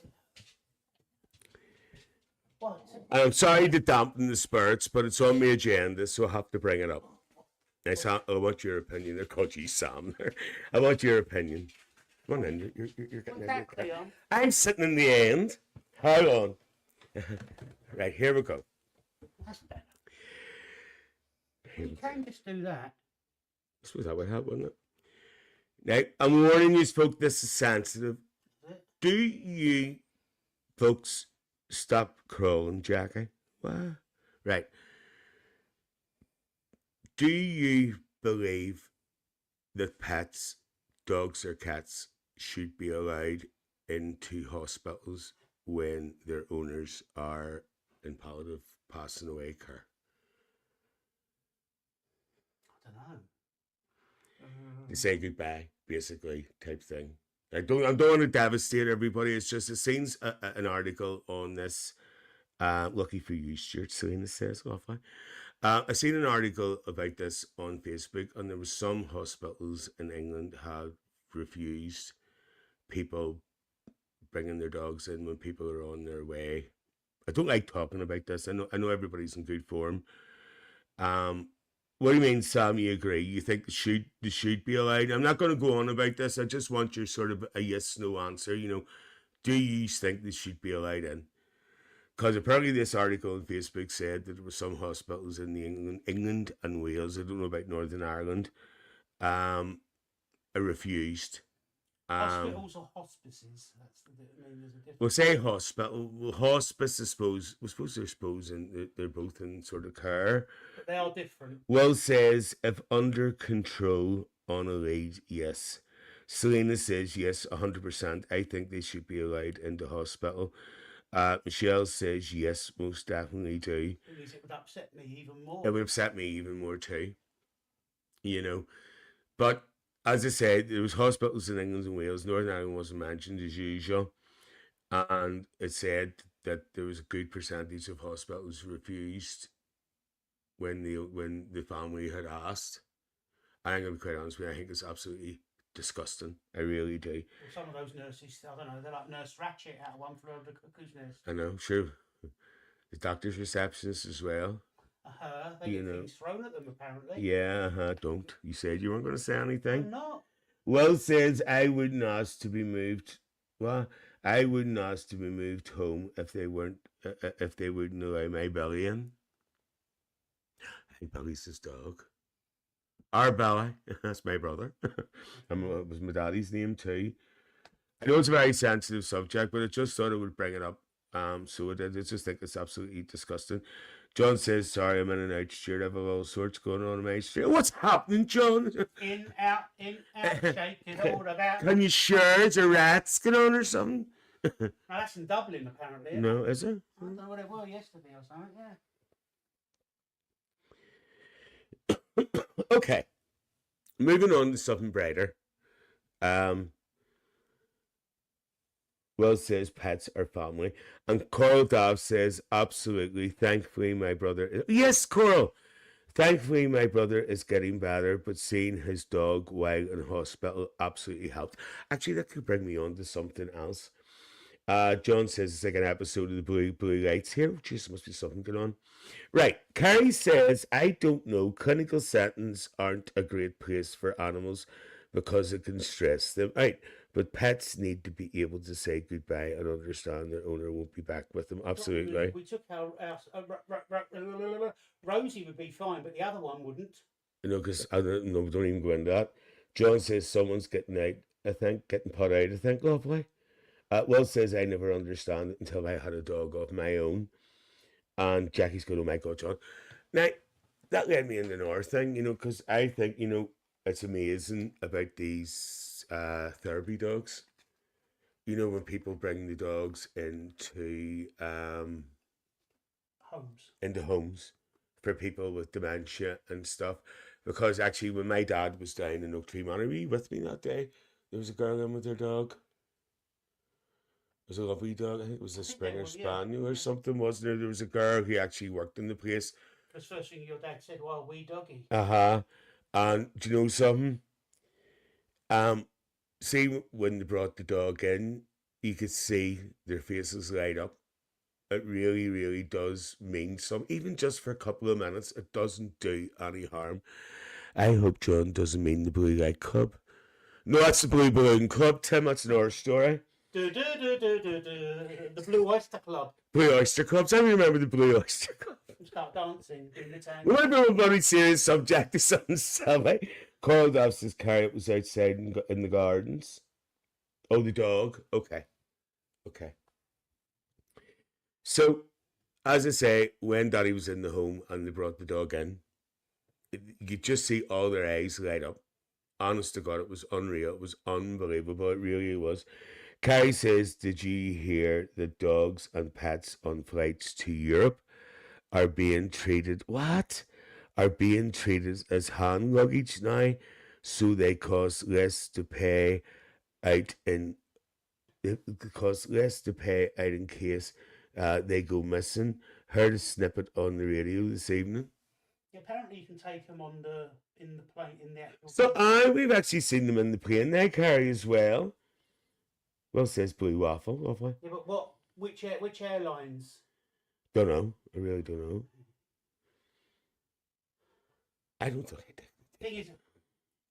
What? And I'm sorry to dampen the spirits, but it's on my agenda, so I have to bring it up. Now, Sam, I want your opinion. They're called you, Sam. I want your opinion. Come on in. You're getting Exactly, I'm sitting in the end. Hold on. Right, here we go. That's better. Here You we go. can just do that. I suppose that would help, wouldn't it? Now, I'm warning you, folks, this is sensitive. Is it? Do you, folks, stop crawling, Jackie? What? Right. Do you believe that pets, dogs or cats, should be allowed into hospitals when their owners are in palliative passing away care? I don't know. To say goodbye, basically, type thing. I don't want to devastate everybody. It's just, it seems an article on this. Lucky for you, Stuart, Selena says, offline. I seen an article about this on Facebook, and there was some hospitals in England have refused people bringing their dogs in when people are on their way. I don't like talking about this. I know everybody's in good form. What do you mean, Sam? You agree? You think they should be allowed? I'm not going to go on about this. I just want your sort of a yes/no answer. You know, do you think they should be allowed in? Because apparently this article on Facebook said that there were some hospitals in England and Wales, I don't know about Northern Ireland, are refused. Hospitals or hospices? That's the bit. I mean, there's a difference. We'll say hospital. Well, hospice, I suppose. I suppose they're both in sort of care. But they are different. Will says, if under control on a lead, yes. Selena says, yes, 100%. I think they should be allowed into hospital. Michelle says, yes, most definitely do. It would upset me even more. It would upset me even more too. You know. But as I said, there was hospitals in England and Wales. Northern Ireland wasn't mentioned as usual. And it said that there was a good percentage of hospitals refused when the family had asked. I'm going to be quite honest with you, I think it's absolutely disgusting. I really do. Well, some of those nurses, I don't know, they're like Nurse Ratchet out of One Flew Over the Cuckoo's Nest. I know, sure. The doctor's receptionist as well. They get things thrown at them, apparently. Yeah, don't. You said you weren't going to say anything. I'm not. Will says, I wouldn't ask to be moved. Well, I wouldn't ask to be moved home if they wouldn't allow my belly in. Hey, Billy's his dog. Our Belly. That's my brother. It was my daddy's name too. I know it's a very sensitive subject, but I just thought I would bring it up. So I did. I just think it's absolutely disgusting. John says, sorry, I'm in and out, Stuart. I have all sorts going on in my street. What's happening, John? In, out, shake it all about. Can you sure it's a rats going on or something? No, that's in Dublin, apparently. No, is it? I don't know what it was yesterday or something, yeah. Okay. Moving on to something brighter. Will says pets are family. And Coral Dav says, absolutely. Thankfully, my brother... Yes, Coral! Thankfully, my brother is getting better, but seeing his dog while in hospital absolutely helped. Actually, that could bring me on to something else. John says it's like an episode of the Blue Lights here. Jeez, must be something going on. Right. Carrie says, I don't know. Clinical settings aren't a great place for animals because it can stress them out. But pets need to be able to say goodbye and understand their owner won't be back with them. Absolutely. We took our Rosie would be fine, but the other one wouldn't. You know, because I don't even go into that. John says someone's getting out, I think, getting put out, I think, lovely. Will says, I never understand it until I had a dog of my own. And Jackie's going, oh my God, John. Now, that led me into another thing, you know, because I think, you know, it's amazing about these therapy dogs. You know, when people bring the dogs into homes for people with dementia and stuff. Because actually, when my dad was down in Oak Tree Manor, were you with me that day? There was a girl in with her dog. It was a lovely dog. I think it was a Springer Spaniel or something, wasn't there? There was a girl who actually worked in the place. Because first thing your dad said, well, wee doggy. And do you know something? See, when they brought the dog in, you could see their faces light up. It really, really does mean something. Even just for a couple of minutes, it doesn't do any harm. I hope John doesn't mean the Blue Light Club. No, that's the Blue Balloon Club, Tim. That's another story. The Blue Oyster Club. Blue Oyster Clubs. I remember the Blue Oyster Club. Start dancing, doing the tango. What about a very serious subject to something silly? Carl Duff says Carrot was outside in the gardens. Oh, the dog. Okay. Okay. So, as I say, when Daddy was in the home and they brought the dog in, you just see all their eyes light up. Honest to God, it was unreal. It was unbelievable. It really was. Carrie says, did you hear that dogs and pets on flights to Europe are being treated, what? Are being treated as hand luggage now, so they cost less to pay out in, it costs less to pay out in case they go missing. Heard a snippet on the radio this evening. Yeah, apparently you can take them on in the plane, in the actual. So we've actually seen them in the plane there, Carrie, as well. Well, says Blue Waffle, lovely. Yeah, but which airlines? Don't know. I really don't know. I don't think I did. Thing is,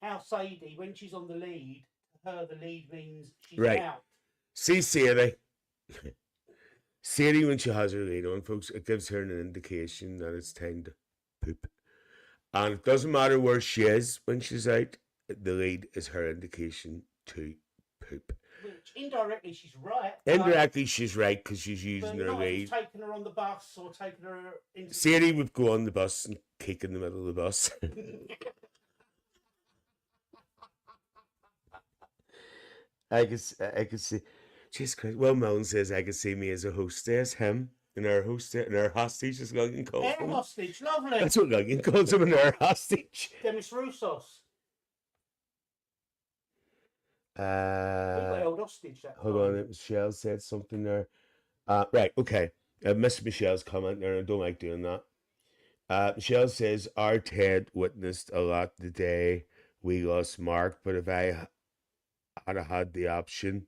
how Sadie, when she's on the lead, the lead means she's Right. out. See, Sadie. Sadie, when she has her lead on, folks, it gives her an indication that it's time to poop. And it doesn't matter where she is when she's out, the lead is her indication to poop. Which indirectly she's right. Indirectly, she's right because she's But using her not if lead. you've taken her on the bus or taken her into. Sadie would go on the bus and kick in the middle of the bus. I could see. Jesus Christ. Well, Melon says I could see me as a hostess, him, and our hostage, as Logan calls Air him. hostage, lovely. That's what Logan calls him, an air hostage. Demis Roussos. We got held hostage that Hold time. on, Michelle said something there. Right, okay. I missed Michelle's comment there, and I don't like doing that. Michelle says, our Ted witnessed a lot the day we lost Mark, but if I had the option,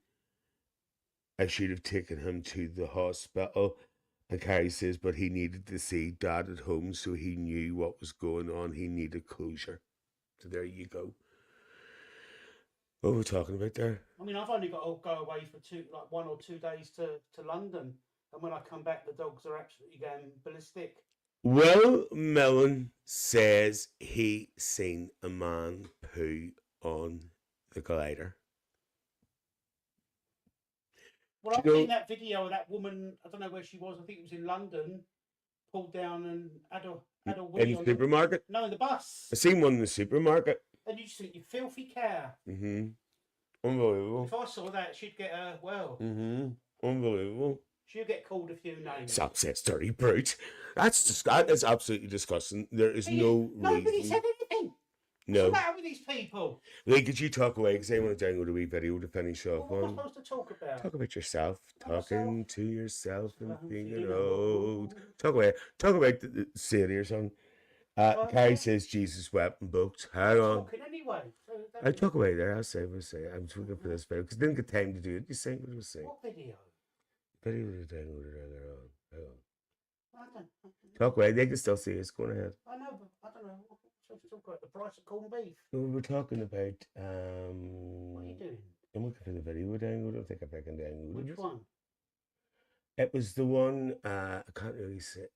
I should have taken him to the hospital. And Carrie says, but he needed to see Dad at home, so he knew what was going on. He needed closure. So there you go. What were we talking about there? I mean, I've only got to go away for 1 or 2 days to London, and when I come back, the dogs are absolutely going ballistic. Will Millen says he seen a man poo on the glider. Well, I've You know- seen that video of that woman. I don't know where she was. I think it was in London. Pulled down and had a wee In the on supermarket? No, in the bus. I seen one in the supermarket. And you just think, you filthy cow. Unbelievable. If I saw that, she'd get Unbelievable. she'd get called a few names. Says dirty brute. That is absolutely disgusting. There is no Nobody reason. said anything. No. What's the matter with these people? Lee, could you talk away? Because I want to download a wee video to finish off What am I on. supposed to talk about? Talk about yourself. Talking to yourself and Talking being to an you. old. Talk away. Talk about the city or something. Carrie says Jesus wept and booked. Hang on. Talking anyway. So I talk away there. I'll say. I'm just looking for this video because I didn't get time to do it. You say what it was saying. What video? Video that I downloaded earlier on. Hang on. I don't. Talk away. They can still see us. Go on ahead. I know, but I don't know. What supposed to talk about the price of corned beef. We were talking about. What are you doing? I'm looking for the video I downloaded. I think if I can download it. Which one? It was the one. I can't really say.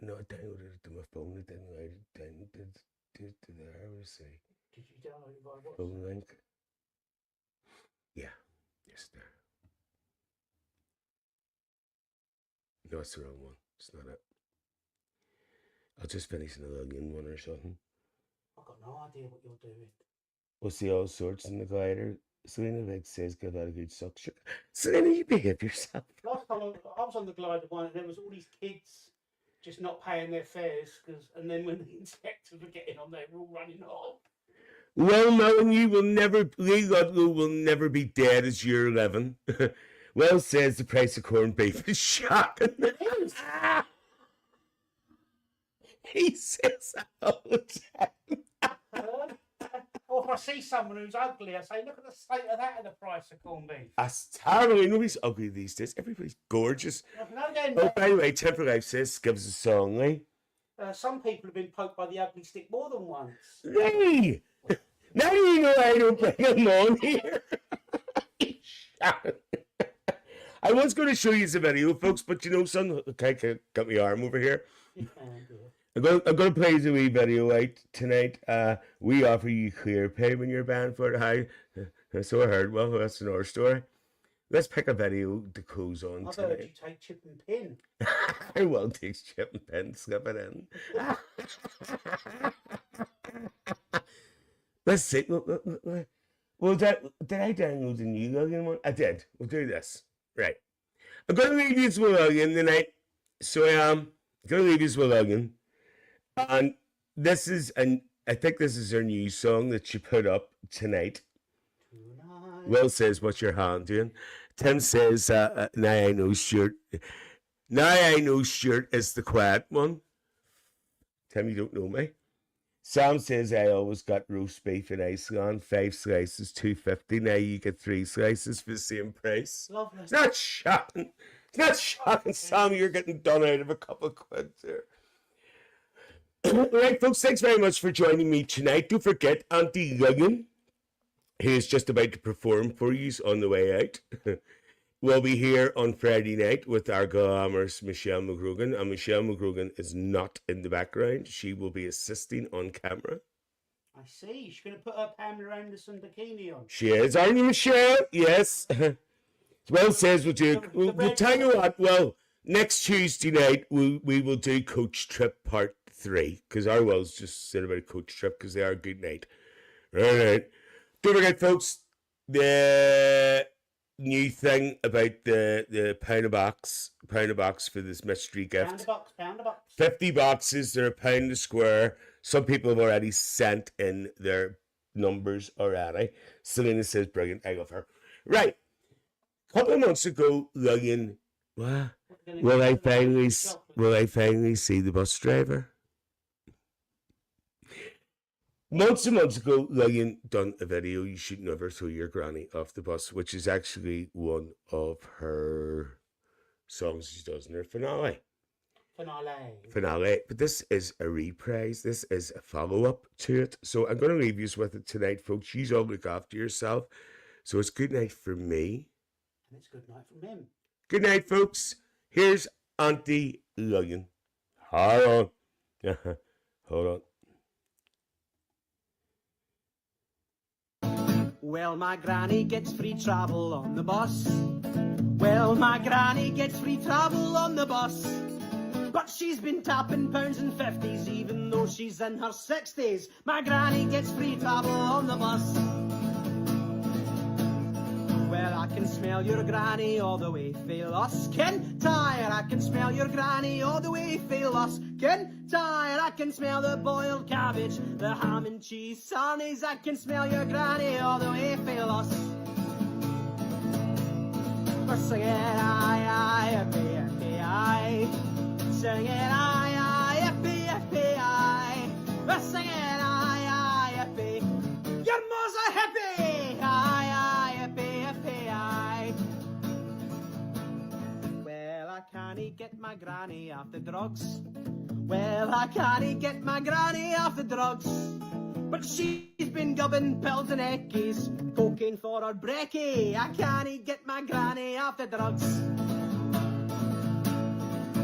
No, I downloaded it to my phone. I didn't write it down. Did there? I would say. Did you download it by what? Phone link. Yeah. Yes, there. No, it's the wrong one. It's not it. I'll just finish an onion one or something. I've got no idea what you're doing. We'll see all sorts in the glider. Selena Vick says, give that a good suction. Selena, you behave yourself. Last time I was on the glider one, and there was all these kids just not paying their fares, and then when the inspectors were getting on, they were all running off. Well, Melon, Lee Ludlow will never be dead as you're 11. Well, says the price of corned beef is shocking. It is. He says that all the time. Or if I see someone who's ugly, I say, look at the state of that and the price of corned beef. That's terrible. Nobody's ugly these days. Everybody's gorgeous. No, then, Oh, by the way, Temper Life says, gives a song, Lee. some people have been poked by the ugly stick more than once. Lee! Now you know I don't bring him on here. I was going to show you the video, folks, but you know, son, okay, got my arm over here. You can do it. I'm going to play the wee video out tonight. We offer you clear pay when you're banned for it. Hi, so I heard. Well, that's another story. Let's pick a video to close on I've heard you tonight. take chip and pin. I will take chip and pen, slip it in. Let's see. Well, did I download the new login one? I did. We'll do this. Right. I'm going to leave you with login tonight. So I am going to leave you with login. And this is, I think this is her new song that she put up tonight. Tonight. Will says, what's your hand doing? Tim says, now I know Stuart. Now I know Stuart is the quiet one. Tim, you don't know me. Sam says, I always got roast beef in Iceland, 5 slices, $2.50. Now you get 3 slices for the same price. Lovely. It's not shocking. It's not shocking, Sam. You're getting done out of a couple of quid there. Right, folks, thanks very much for joining me tonight. Don't forget, Auntie Lillian, who is just about to perform for you on the way out, will be here on Friday night with our glamorous Michelle McGrogan. And Michelle McGrogan is not in the background. She will be assisting on camera. I see. She's going to put her Pamela Anderson bikini on. She is. Aren't you, Michelle? Yes. Well says we'll tell you what. Well, next Tuesday night, we will do Coach Trip Part 3. Because our Wells just said about Coach Trip because they are a good night. Right. Don't forget, folks, the new thing about the pound a box for this mystery gift. Pound a box. 50 boxes, they're £1 a square. Some people have already sent in their numbers already. Selena says, brilliant, I love her. Right. A couple of months ago, Lillian, what? Will I finally see the bus driver? Months and months ago, Lillian done a video, You Should Never Throw Your Granny Off the Bus, which is actually one of her songs she does in her finale. But this is a reprise. This is a follow-up to it. So I'm going to leave you with it tonight, folks. You all look after yourself. So it's good night for me. And it's good night from him. Good night, folks. Here's Auntie Lillian. Hold on. Hold on. Well, my granny gets free travel on the bus. Well, my granny gets free travel on the bus. But she's been tapping pounds and 50s even though she's in her 60s. My granny gets free travel on the bus. Well, I can smell your granny all the way fail us. Kintyre, I can smell your granny all the way fail us. Kintyre, I can smell the boiled cabbage, the ham and cheese sarnies. I can smell your granny all the way fail us. We're singing aye, aye, yippee, yippee, aye. Singing aye, aye, yippee, yippee, aye. We're singing aye, aye, yippee. Your ma's a hippie. Aye, aye, yippee, yippee, aye. Well, I can't get my granny off the drugs. Well, I can't get my granny off the drugs. But she's been gubbing pills and eckies, cocaine for her brekkie. I can't get my granny off the drugs.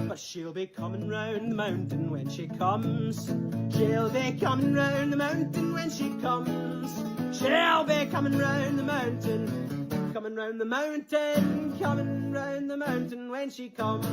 But she'll be coming round the mountain when she comes. She'll be coming round the mountain when she comes. She'll be coming round the mountain. Coming round the mountain. Coming round the mountain when she comes.